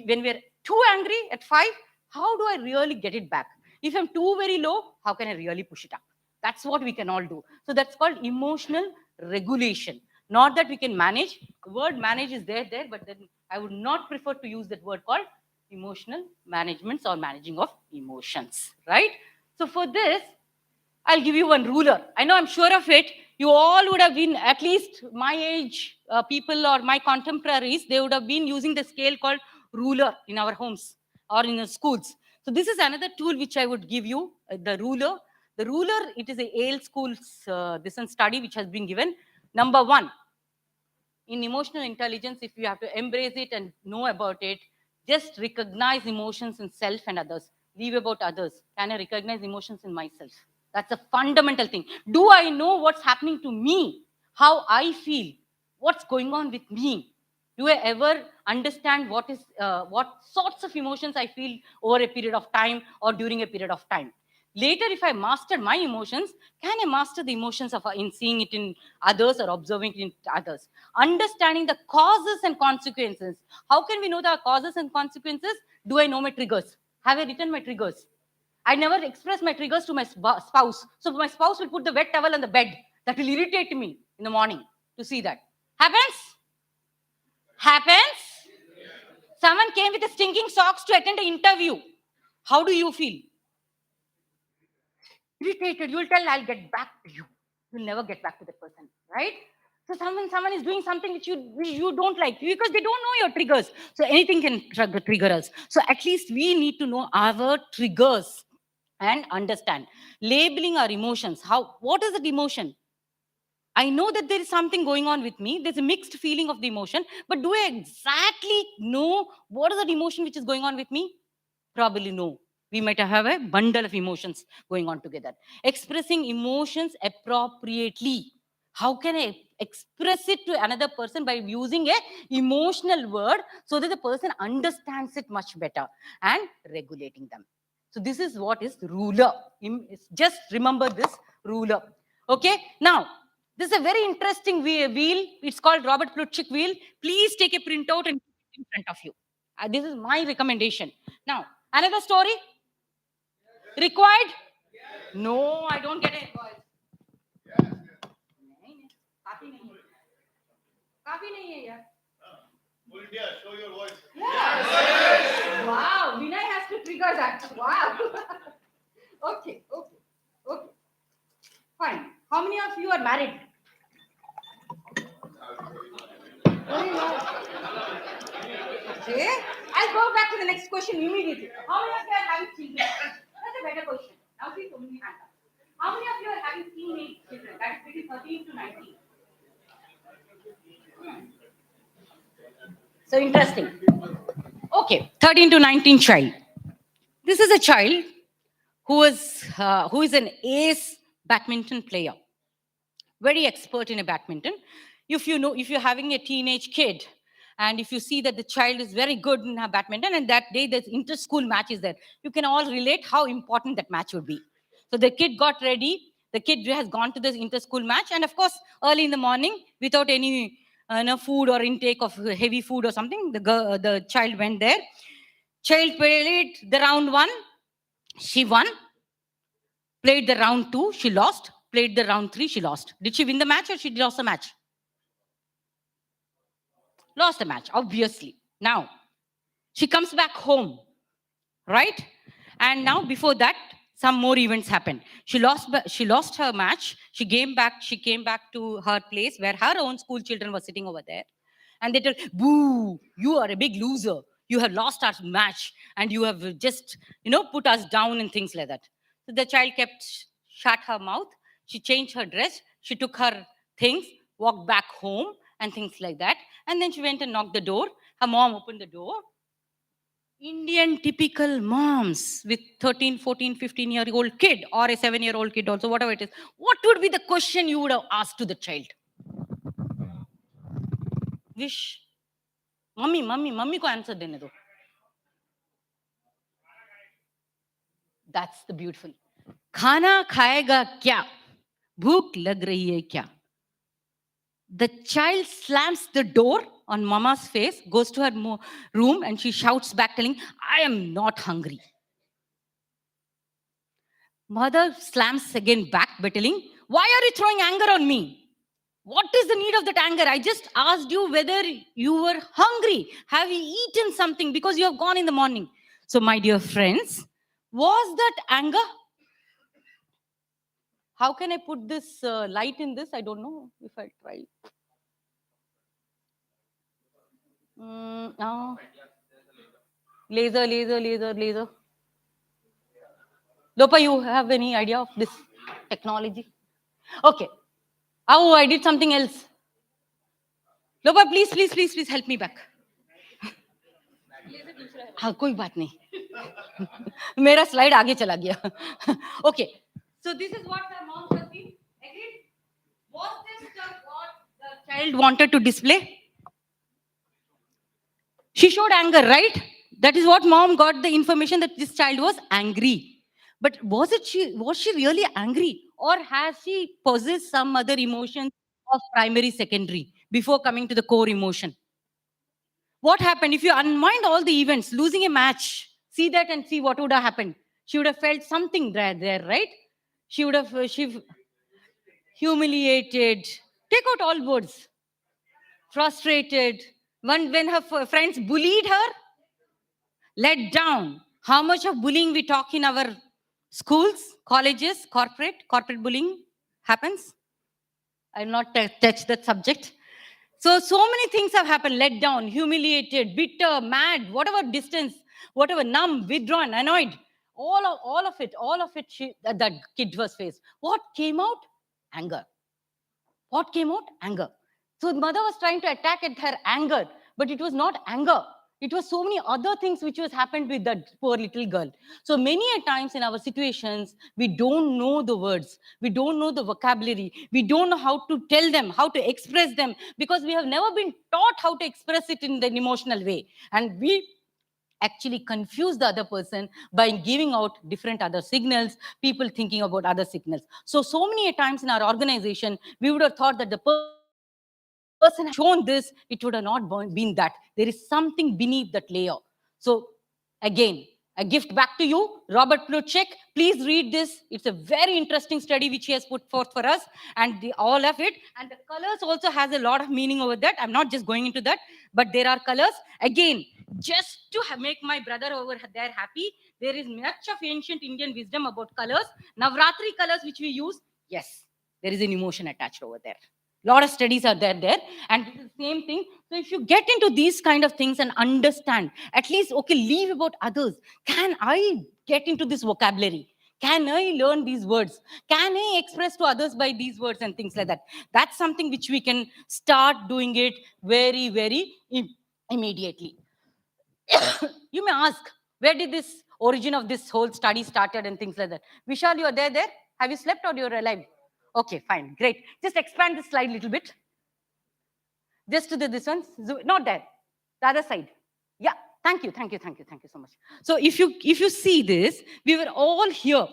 When we're too angry at 5, how do I really get it back? If I'm too very low, how can I really push it up? That's what we can all do. So that's called emotional regulation. Not that we can manage. The word manage is there, but then I would not prefer to use that word called emotional managements or managing of emotions, right? So for this, I'll give you one ruler. I know, I'm sure of it. You all would have been, at least my age people or my contemporaries, they would have been using the scale called ruler in our homes or in the schools. So this is another tool which I would give you, the ruler. The ruler, it is a Yale School's this one study which has been given. Number 1, in emotional intelligence, if you have to embrace it and know about it, just recognize emotions in self and others. Leave about others. Can I recognize emotions in myself? That's a fundamental thing. Do I know what's happening to me? How I feel? What's going on with me? Do I ever understand what sorts of emotions I feel over a period of time or during a period of time? Later, if I master my emotions, can I master the emotions of in seeing it in others or observing it in others? Understanding the causes and consequences. How can we know the causes and consequences? Do I know my triggers? Have I written my triggers? I never express my triggers to my spouse. So my spouse will put the wet towel on the bed. That will irritate me in the morning to see that. Happens? Happens? Someone came with a stinking socks to attend an interview. How do you feel? Irritated. You'll tell, I'll get back to you. You'll never get back to that person, right? So someone is doing something which you don't like because they don't know your triggers. So anything can trigger us. So at least we need to know our triggers and understand. Labeling our emotions. What is that emotion? I know that there is something going on with me. There's a mixed feeling of the emotion, but do I exactly know what is that emotion which is going on with me? Probably no. We might have a bundle of emotions going on together. Expressing emotions appropriately. How can I express it to another person by using a emotional word so that the person understands it much better and regulating them? So this is what is ruler. Just remember this ruler. Okay. Now, this is a very interesting wheel. It's called Robert Plutchik wheel. Please take a printout and put it in front of you. This is my recommendation. Now, another story required? No, I don't get it. Copy nahi hai. Copy nahi hai yaar. India, show your voice. Yeah. Wow, Vinay has to trigger that. Wow. Okay. Fine. How many of you are married? Okay. I'll go back to the next question immediately. How many of you are having children? That's a better question. Now see, only hand up. How many of you are having teenage children? That is between 13 to 19. So interesting. Okay, 13 to 19 child. This is a child who is an ace badminton player, very expert in a badminton. If you know, if you're having a teenage kid, and if you see that the child is very good in her badminton, and that day the inter-school match is there, you can all relate how important that match would be. So the kid got ready. The kid has gone to this inter-school match, and of course, early in the morning, without any no food or intake of heavy food or something, the child went there. Child played the round one, she won. Played the round two, she lost. Played the round three, she lost. Did she win the match or she lost the match? Lost the match, obviously. Now, she comes back home, right? And now, before that, some more events happened. She lost her match. She came back. She came back to her place where her own school children were sitting over there, and they told, "Boo! You are a big loser. You have lost our match, and you have just, put us down and things like that." So the child kept shut her mouth. She changed her dress. She took her things, walked back home, and things like that. And then she went and knocked the door. Her mom opened the door. Indian typical moms with 13, 14, 15-year-old kid or a 7-year-old kid also, whatever it is. What would be the question you would have asked to the child? Wish. Mummy ko answer dene do. That's the beautiful. Khana khayega kya? Bhook lag rahi hai kya? The child slams the door on mama's face, goes to her room, and she shouts back, telling, "I am not hungry." Mother slams again back, telling, "Why are you throwing anger on me? What is the need of that anger? I just asked you whether you were hungry. Have you eaten something because you have gone in the morning?" So, my dear friends, was that anger? How can I put this light in this? I don't know if I try. No. Laser. Lopa, you have any idea of this technology? Okay. Oh, I did something else. Lopa, please help me back. हाँ कोई बात नहीं मेरा slide आगे चला गया okay, so this is what the mom has been agreed. Was this what the child wanted to display? She showed anger, right? That is what mom got the information, that this child was angry. But was she really angry, or has she possessed some other emotions of primary, secondary before coming to the core emotion? What happened if you unwind all the events, losing a match? See that and see what would have happened. She would have felt something there, right? She would have she humiliated. Take out all words. Frustrated. When her friends bullied her, let down. How much of bullying we talk in our schools, colleges, corporate bullying happens? I'll not touch that subject. So many things have happened. Let down, humiliated, bitter, mad, whatever distance, whatever, numb, withdrawn, annoyed. All of it, that kid was faced. What came out? Anger. What came out? Anger. So the mother was trying to attack at her anger, but it was not anger. It was so many other things which was happened with that poor little girl. So many a times in our situations, we don't know the words. We don't know the vocabulary. We don't know how to tell them, how to express them, because we have never been taught how to express it in an emotional way. And we actually confuse the other person by giving out different other signals, people thinking about other signals. So many a times in our organization, we would have thought that the person has shown this, it would have not been that. There is something beneath that layer. So again, a gift back to you, Robert Plutchik. Please read this. It's a very interesting study which he has put forth for us, and all of it. And the colors also has a lot of meaning over that. I'm not just going into that, but there are colors. Again, just to make my brother over there happy, there is much of ancient Indian wisdom about colors. Navratri colors which we use, yes, there is an emotion attached over there. Lot of studies are there, and it's the same thing. So if you get into these kind of things and understand, at least, okay, leave about others. Can I get into this vocabulary? Can I learn these words? Can I express to others by these words and things like that? That's something which we can start doing it very, very immediately. You may ask, where did this origin of this whole study started and things like that? Vishal, you are there? Have you slept or you're alive? Okay, fine, great. Just expand this slide a little bit. Just to this one, not there, the other side. Yeah, thank you so much. So if you see this, we were all here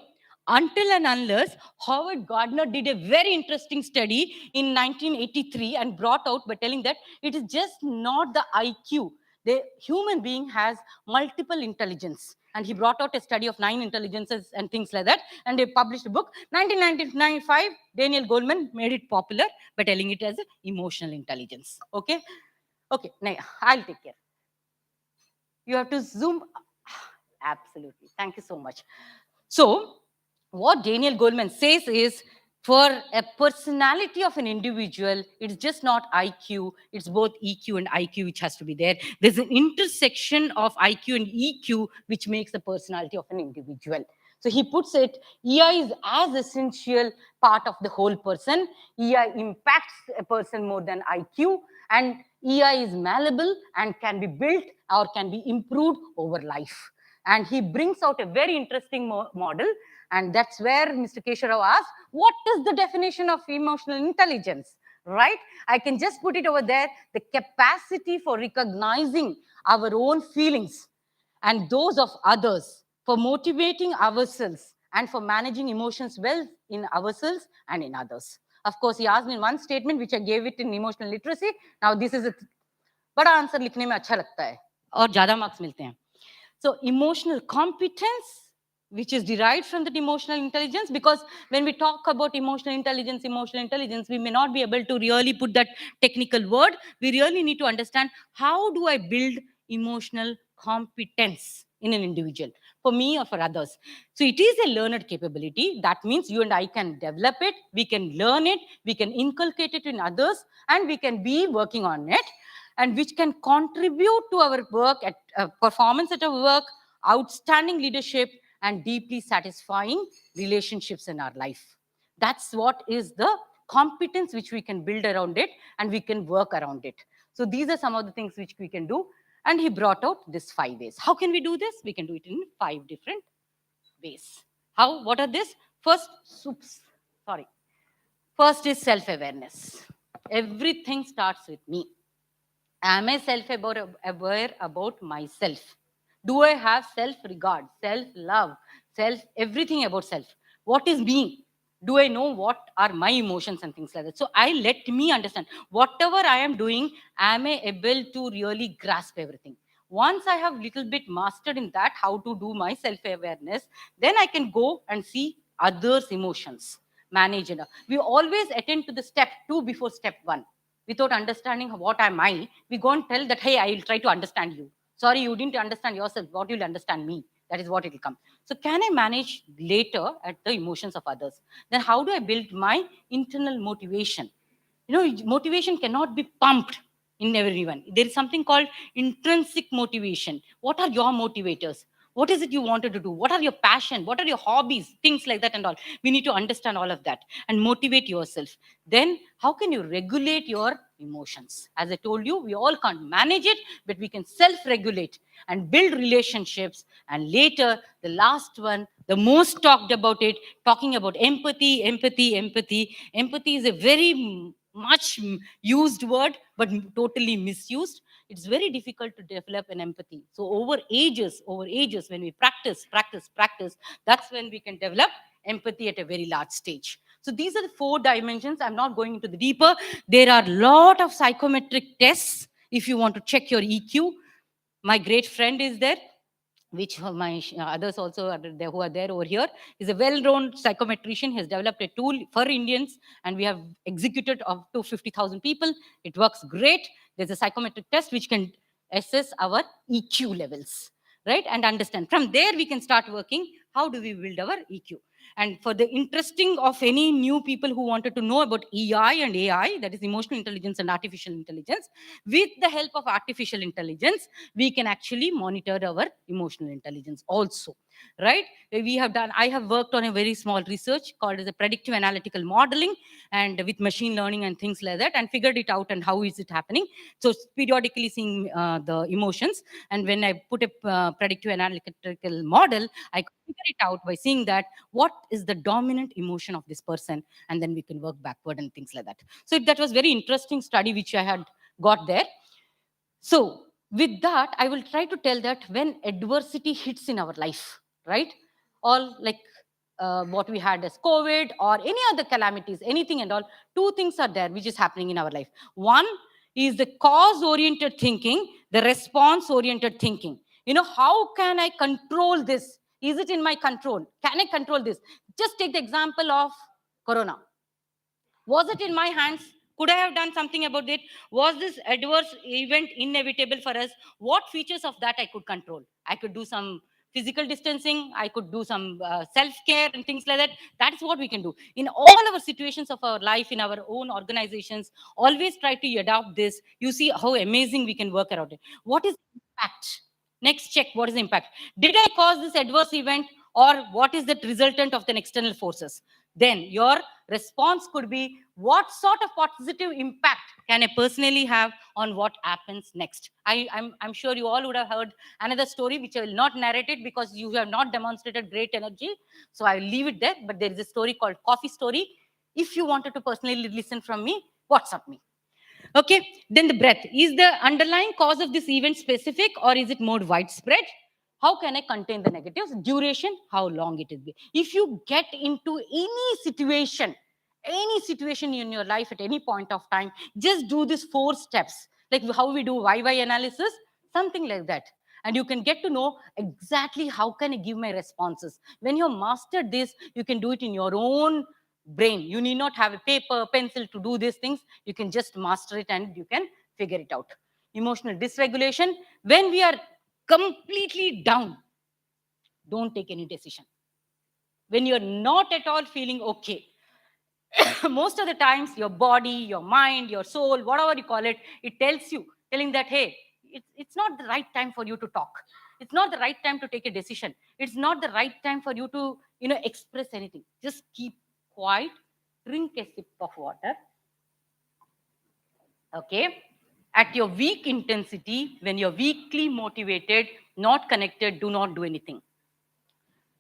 until and unless Howard Gardner did a very interesting study in 1983 and brought out by telling that it is just not the IQ. The human being has multiple intelligence. And he brought out a study of 9 intelligences and things like that. And they published a book. 1995, Daniel Goleman made it popular by telling it as emotional intelligence. Okay? Okay, now I'll take care. You have to zoom. Absolutely. Thank you so much. So, what Daniel Goleman says is, for a personality of an individual, it's just not IQ, it's both EQ and IQ which has to be there. There's an intersection of IQ and EQ which makes the personality of an individual. So he puts it, EI is as essential part of the whole person. EI impacts a person more than IQ, and EI is malleable and can be built or can be improved over life. And he brings out a very interesting model. And that's where Mr. Kesharao asked, what is the definition of emotional intelligence? Right? I can just put it over there, the capacity for recognizing our own feelings and those of others, for motivating ourselves and for managing emotions well in ourselves and in others. Of course, he asked in one statement, which I gave it in emotional literacy. Now, this is a बड़ा answer लिखने में अच्छा लगता है और ज़्यादा marks मिलते हैं. So emotional competence, which is derived from that emotional intelligence, because when we talk about emotional intelligence, we may not be able to really put that technical word. We really need to understand, how do I build emotional competence in an individual, for me or for others? So it is a learned capability. That means you and I can develop it, we can learn it, we can inculcate it in others, and we can be working on it, and which can contribute to our work, at performance at our work, outstanding leadership, and deeply satisfying relationships in our life. That's what is the competence which we can build around it, and we can work around it. So these are some of the things which we can do. And he brought out this 5 ways. How can we do this? We can do it in 5 different ways. How? What are this? First is self-awareness. Everything starts with me. Am I self-aware about myself? Do I have self-regard, self-love, everything about self? What is me? Do I know what are my emotions and things like that? So I let me understand. Whatever I am doing, am I able to really grasp everything? Once I have little bit mastered in that, how to do my self-awareness, then I can go and see others' emotions, manage it. We always attend to the step 2 before step 1. Without understanding what am I, we go and tell that, hey, I will try to understand you. Sorry, you didn't understand yourself. What will understand me? That is what it will come. So can I manage later at the emotions of others? Then how do I build my internal motivation? You know, motivation cannot be pumped in everyone. There is something called intrinsic motivation. What are your motivators? What is it you wanted to do? What are your passion? What are your hobbies? Things like that and all. We need to understand all of that and motivate yourself. Then how can you regulate your emotions? As I told you, we all can't manage it, but we can self-regulate and build relationships. And later, the last one, the most talked about it, talking about empathy. Empathy is a very much used word, but totally misused. It's very difficult to develop an empathy. So over ages, when we practice, that's when we can develop empathy at a very large stage. So these are the 4 dimensions. I'm not going into the deeper. There are a lot of psychometric tests if you want to check your EQ. My great friend is there, which my others also are there, who are there over here, is a well-known psychometrician. He has developed a tool for Indians, and we have executed up to 50,000 people. It works great. There's a psychometric test which can assess our EQ levels, right? And understand. From there, we can start working. How do we build our EQ? And for the interesting of any new people who wanted to know about EI and AI, that is emotional intelligence and artificial intelligence, with the help of artificial intelligence, we can actually monitor our emotional intelligence also. right? I have worked on a very small research called as a predictive analytical modeling, and with machine learning and things like that, and figured it out and how is it happening. So periodically seeing the emotions, and when I put a predictive analytical model, I could figure it out by seeing that what is the dominant emotion of this person, and then we can work backward and things like that. So that was very interesting study which I had got there. So, with that, I will try to tell that when adversity hits in our life, right? All like what we had as COVID or any other calamities, anything and all, two things are there which is happening in our life. One is the cause oriented thinking, the response oriented thinking. How can I control this? Is it in my control? Can I control this? Just take the example of Corona. Was it in my hands? Could I have done something about it? Was this adverse event inevitable for us? What features of that I could control? I could do some physical distancing. I could do some self-care and things like that. That's what we can do. In all our situations of our life, in our own organizations, always try to adopt this. You see how amazing we can work around it. What is the impact? Next, check what is the impact. Did I cause this adverse event, or what is the resultant of the external forces? Then your response could be, what sort of positive impact can I personally have on what happens next? I'm sure you all would have heard another story, which I will not narrate it because you have not demonstrated great energy. So I will leave it there. But there is a story called Coffee Story. If you wanted to personally listen from me, WhatsApp me. Okay, then the breadth. Is the underlying cause of this event specific, or is it more widespread? How can I contain the negatives? Duration, how long it will be. If you get into any situation in your life at any point of time, just do these 4 steps, like how we do YY analysis, something like that. And you can get to know exactly how can I give my responses. When you mastered this, you can do it in your own brain. You need not have a paper, pencil to do these things. You can just master it and you can figure it out. Emotional dysregulation, when we are completely down, don't take any decision. When you're not at all feeling okay, most of the times your body, your mind, your soul, whatever you call it, it telling that, hey, it's not the right time for you to talk. It's not the right time to take a decision. It's not the right time for you to express anything. Just keep quiet, drink a sip of water. Okay, at your weak intensity, when you're weakly motivated, not connected, do not do anything.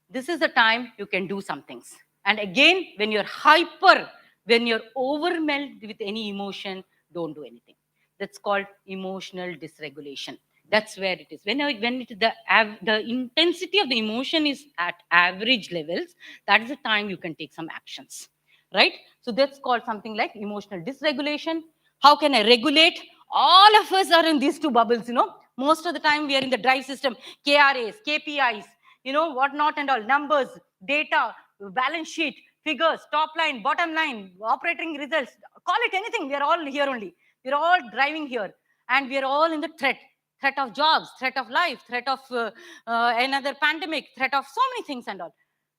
This is the time you can do some things. And again, when you're hyper, when you're overwhelmed with any emotion, don't do anything. That's called emotional dysregulation. That's where it is. The intensity of the emotion is at average levels, that is the time you can take some actions, right? So that's called something like emotional dysregulation. How can I regulate? All of us are in these two bubbles, Most of the time we are in the drive system, KRAs, KPIs, whatnot and all, numbers, data, balance sheet, figures, top line, bottom line, operating results, call it anything. We are all here only. We're all driving here, and we are all in the threat of jobs, threat of life, threat of another pandemic, threat of so many things and all.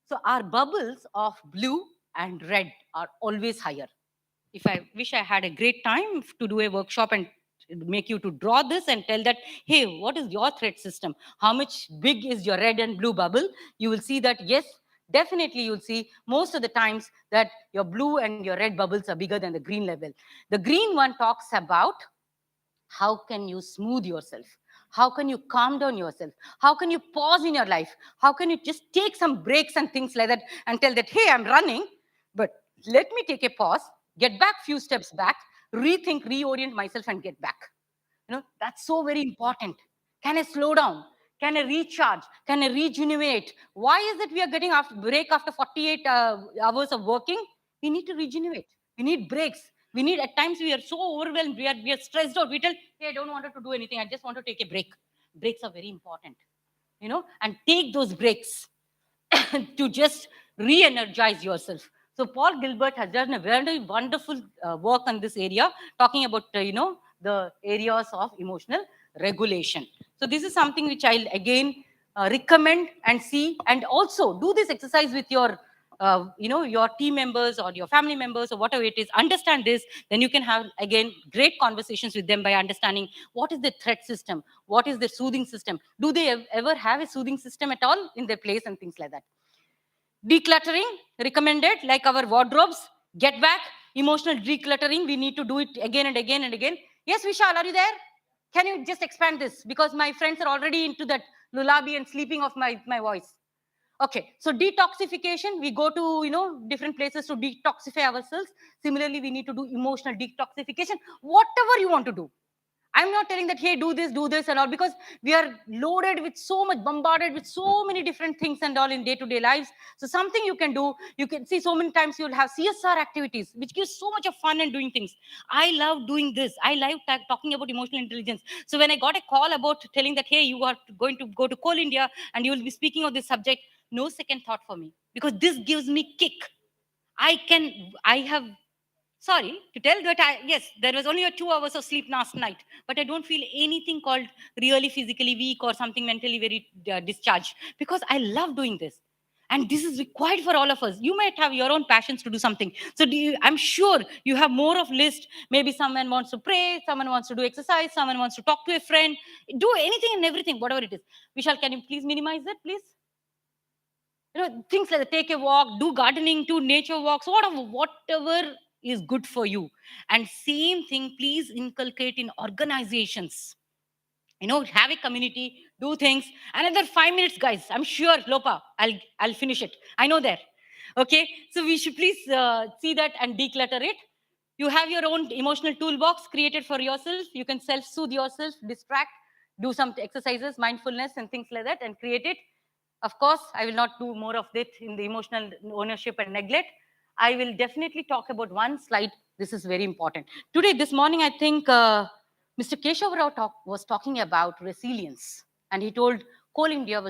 So our bubbles of blue and red are always higher. If I wish I had a great time to do a workshop and make you to draw this and tell that, hey, what is your threat system? How much big is your red and blue bubble? You will see that, yes, definitely you'll see most of the times that your blue and your red bubbles are bigger than the green level. The green one talks about how can you smooth yourself? How can you calm down yourself? How can you pause in your life? How can you just take some breaks and things like that and tell that, hey, I'm running, but let me take a pause, get back few steps back, rethink, reorient myself and get back. That's so very important. Can I slow down? Can I recharge? Can I regenerate? Why is it we are getting after break after 48 hours of working? We need to regenerate. We need breaks. We need, at times we are so overwhelmed, we are stressed out. We tell, hey, I don't want to do anything. I just want to take a break. Breaks are very important, and take those breaks to just re-energize yourself. So Paul Gilbert has done a very wonderful work on this area, talking about, the areas of emotional regulation. So this is something which I'll again recommend and see, and also do this exercise with your your team members or your family members or whatever it is understand this, then you can have again great conversations with them by understanding what is the threat system, what is the soothing system, do they ever have a soothing system at all in their place, and things like that. Decluttering recommended, like our wardrobes. Get back, emotional decluttering, we need to do it again and again and again. Yes, Vishal, are you there? Can you just expand this, because my friends are already into that lullaby and sleeping of my voice. Okay, so detoxification, we go to different places to detoxify ourselves. Similarly, we need to do emotional detoxification, whatever you want to do. I'm not telling that, hey, do this and all, because we are loaded with so much, bombarded with so many different things and all in day-to-day lives. So something you can do, you can see so many times you'll have CSR activities, which gives so much of fun and doing things. I love doing this. I love talking about emotional intelligence. So when I got a call about telling that, hey, you are going to go to Coal India and you will be speaking of this subject, no second thought for me, because this gives me kick. I have sorry to tell that yes, there was only a 2 hours of sleep last night, but I don't feel anything called really physically weak or something mentally very discharged, because I love doing this. And this is required for all of us. You might have your own passions to do something. So I'm sure you have more of list. Maybe someone wants to pray, someone wants to do exercise, someone wants to talk to a friend, do anything and everything, whatever it is. Vishal, can you please minimize that, please? Things like take a walk, do gardening, do nature walks, whatever is good for you. And same thing, please inculcate in organizations. Have a community, do things. Another 5 minutes, guys. I'm sure, Lopa, I'll finish it. I know that. Okay, so we should please see that and declutter it. You have your own emotional toolbox created for yourself. You can self-soothe yourself, distract, do some exercises, mindfulness and things like that, and create it. Of course, I will not do more of that in the emotional ownership and neglect. I will definitely talk about one slide. This is very important. Today, this morning, I think Mr. Keshav Rao was talking about resilience. And he told Coal India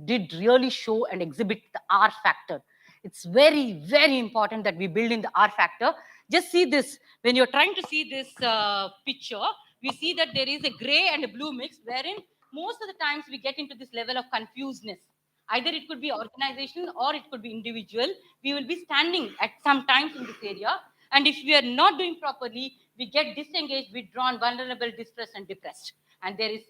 did really show and exhibit the R factor. It's very, very important that we build in the R factor. Just see this. When you're trying to see this picture, we see that there is a gray and a blue mix, wherein most of the times we get into this level of confusedness. Either it could be organizational or it could be individual. We will be standing at some times in this area. And if we are not doing properly, we get disengaged, withdrawn, vulnerable, distressed, and depressed. And there is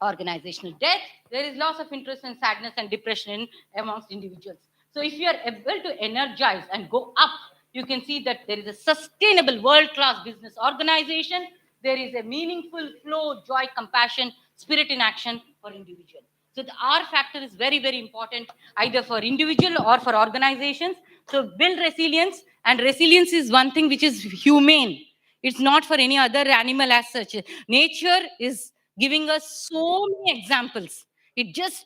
organizational death. There is loss of interest and sadness and depression amongst individuals. So if you are able to energize and go up, you can see that there is a sustainable world-class business organization. There is a meaningful flow, joy, compassion, spirit in action for individual. So the R factor is very, very important, either for individual or for organizations. So build resilience, and resilience is one thing which is humane. It's not for any other animal as such. Nature is giving us so many examples. It just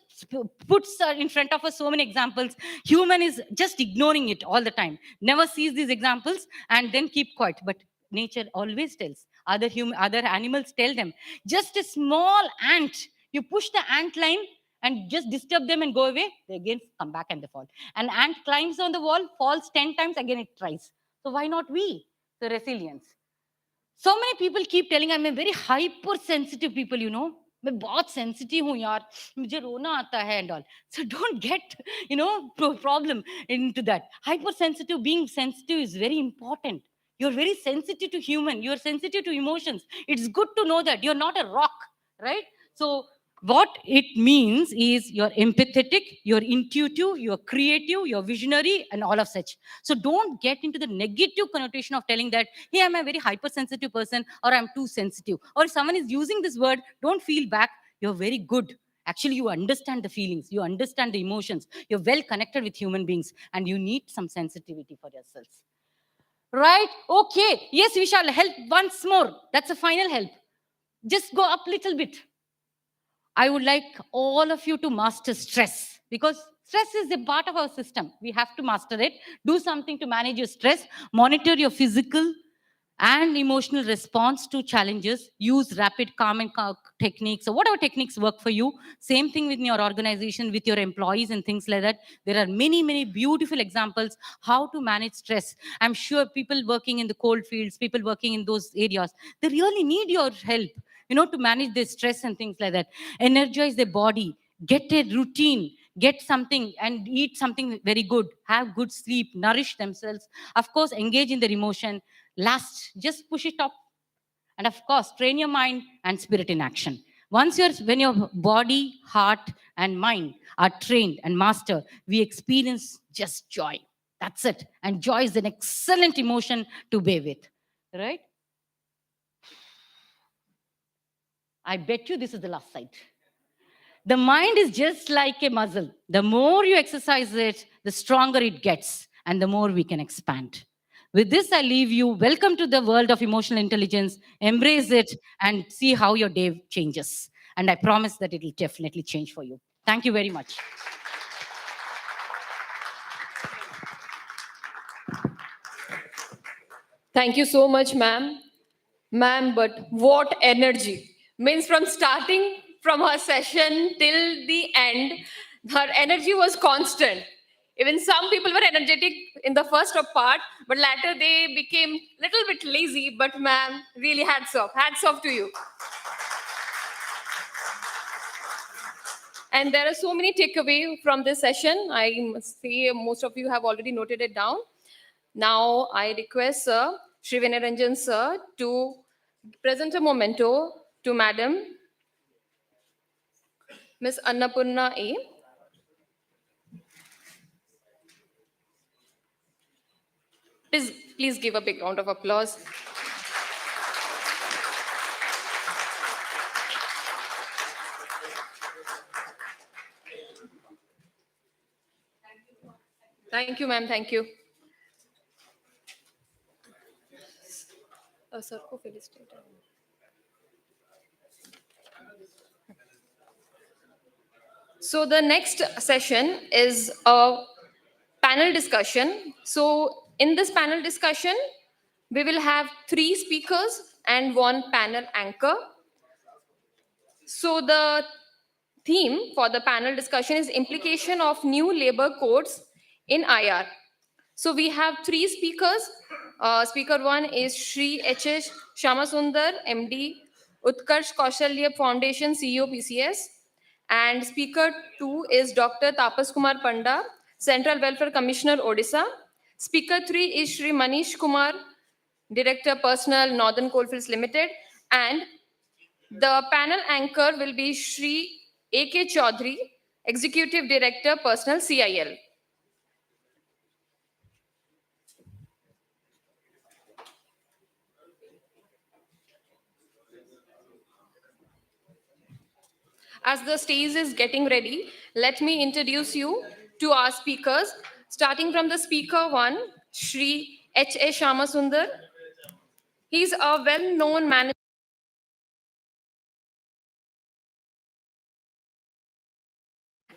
puts in front of us so many examples. Human is just ignoring it all the time, never sees these examples and then keep quiet. But nature always tells. Other animals tell them. Just a small ant, you push the ant line and just disturb them and go away, they again come back and they fall. An ant climbs on the wall, falls 10 times, again it tries. So why not we? The resilience. So many people keep telling I'm a very hypersensitive people. मैं बहुत sensitive हूँ यार, मुझे रोना आता है and all. So don't get problem into that. Hypersensitive, being sensitive is very important. You're very sensitive to human. You're sensitive to emotions. It's good to know that you're not a rock, right? So what it means is you're empathetic, you're intuitive, you're creative, you're visionary, and all of such. So don't get into the negative connotation of telling that, hey, I'm a very hypersensitive person, or I'm too sensitive. Or if someone is using this word, don't feel back. You're very good. Actually, you understand the feelings, you understand the emotions, you're well connected with human beings, and you need some sensitivity for yourselves. Right? Okay. Yes, we shall help once more. That's a final help. Just go up a little bit. I would like all of you to master stress, because stress is a part of our system. We have to master it. Do something to manage your stress. Monitor your physical and emotional response to challenges. Use rapid calming techniques or whatever techniques work for you. Same thing with your organization, with your employees and things like that. There are many, many beautiful examples how to manage stress. I'm sure people working in the coal fields, people working in those areas, they really need your help, to manage their stress and things like that. Energize their body. Get a routine. get something and eat something very good, have good sleep, nourish themselves, of course, engage in their emotion. Last, just push it up. And of course, train your mind and spirit in action. When your body, heart, and mind are trained and mastered, we experience just joy. That's it. And joy is an excellent emotion to be with, right? I bet you this is the last slide. The mind is just like a muscle. The more you exercise it, the stronger it gets, and the more we can expand. With this, I leave you. Welcome to the world of emotional intelligence. Embrace it and see how your day changes. And I promise that it will definitely change for you. Thank you very much. Thank you so much, ma'am. Ma'am, but what energy! Means from starting from her session till the end, her energy was constant. Even some people were energetic in the first part, but later they became a little bit lazy. But ma'am, really hats off to you. And there are so many takeaway from this session. I must say most of you have already noted it down. Now I request Sir Shri Vinaranjan Sir to present a memento to Madam Miss Annapurna A. Please give a big round of applause. Thank you, ma'am. Thank you. Sir, को felicitate. So the next session is a panel discussion. So in this panel discussion, we will have 3 speakers and 1 panel anchor. So the theme for the panel discussion is implication of new labor codes in IR. So we have 3 speakers. Speaker 1 is Shri H.S. Shamasundar, MD, Utkarsh Kaushalya Foundation, CEO, PCS. And speaker 2 is Dr. Tapas Kumar Panda, Central Welfare Commissioner, Odisha. Speaker 3 is Shri Manish Kumar, Director, Personnel, Northern Coalfields Limited. And the panel anchor will be Shri A.K. Chaudhary, Executive Director, Personnel, CIL. As the stage is getting ready, let me introduce you to our speakers. Starting from the speaker 1, Shri H.A. Shamasundar. He's a well-known manager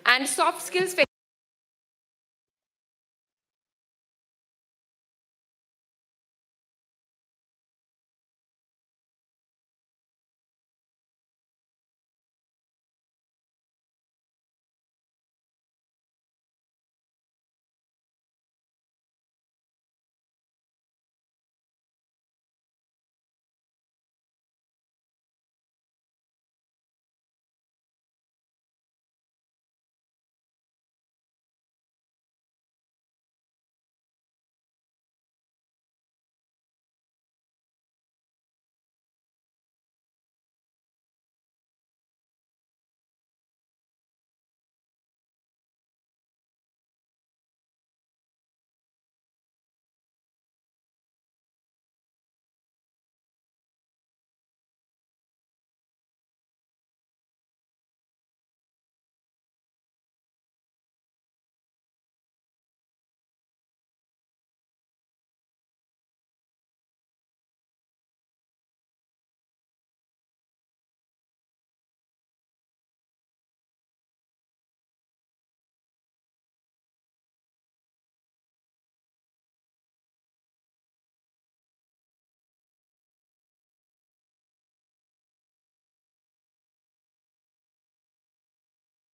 and soft skills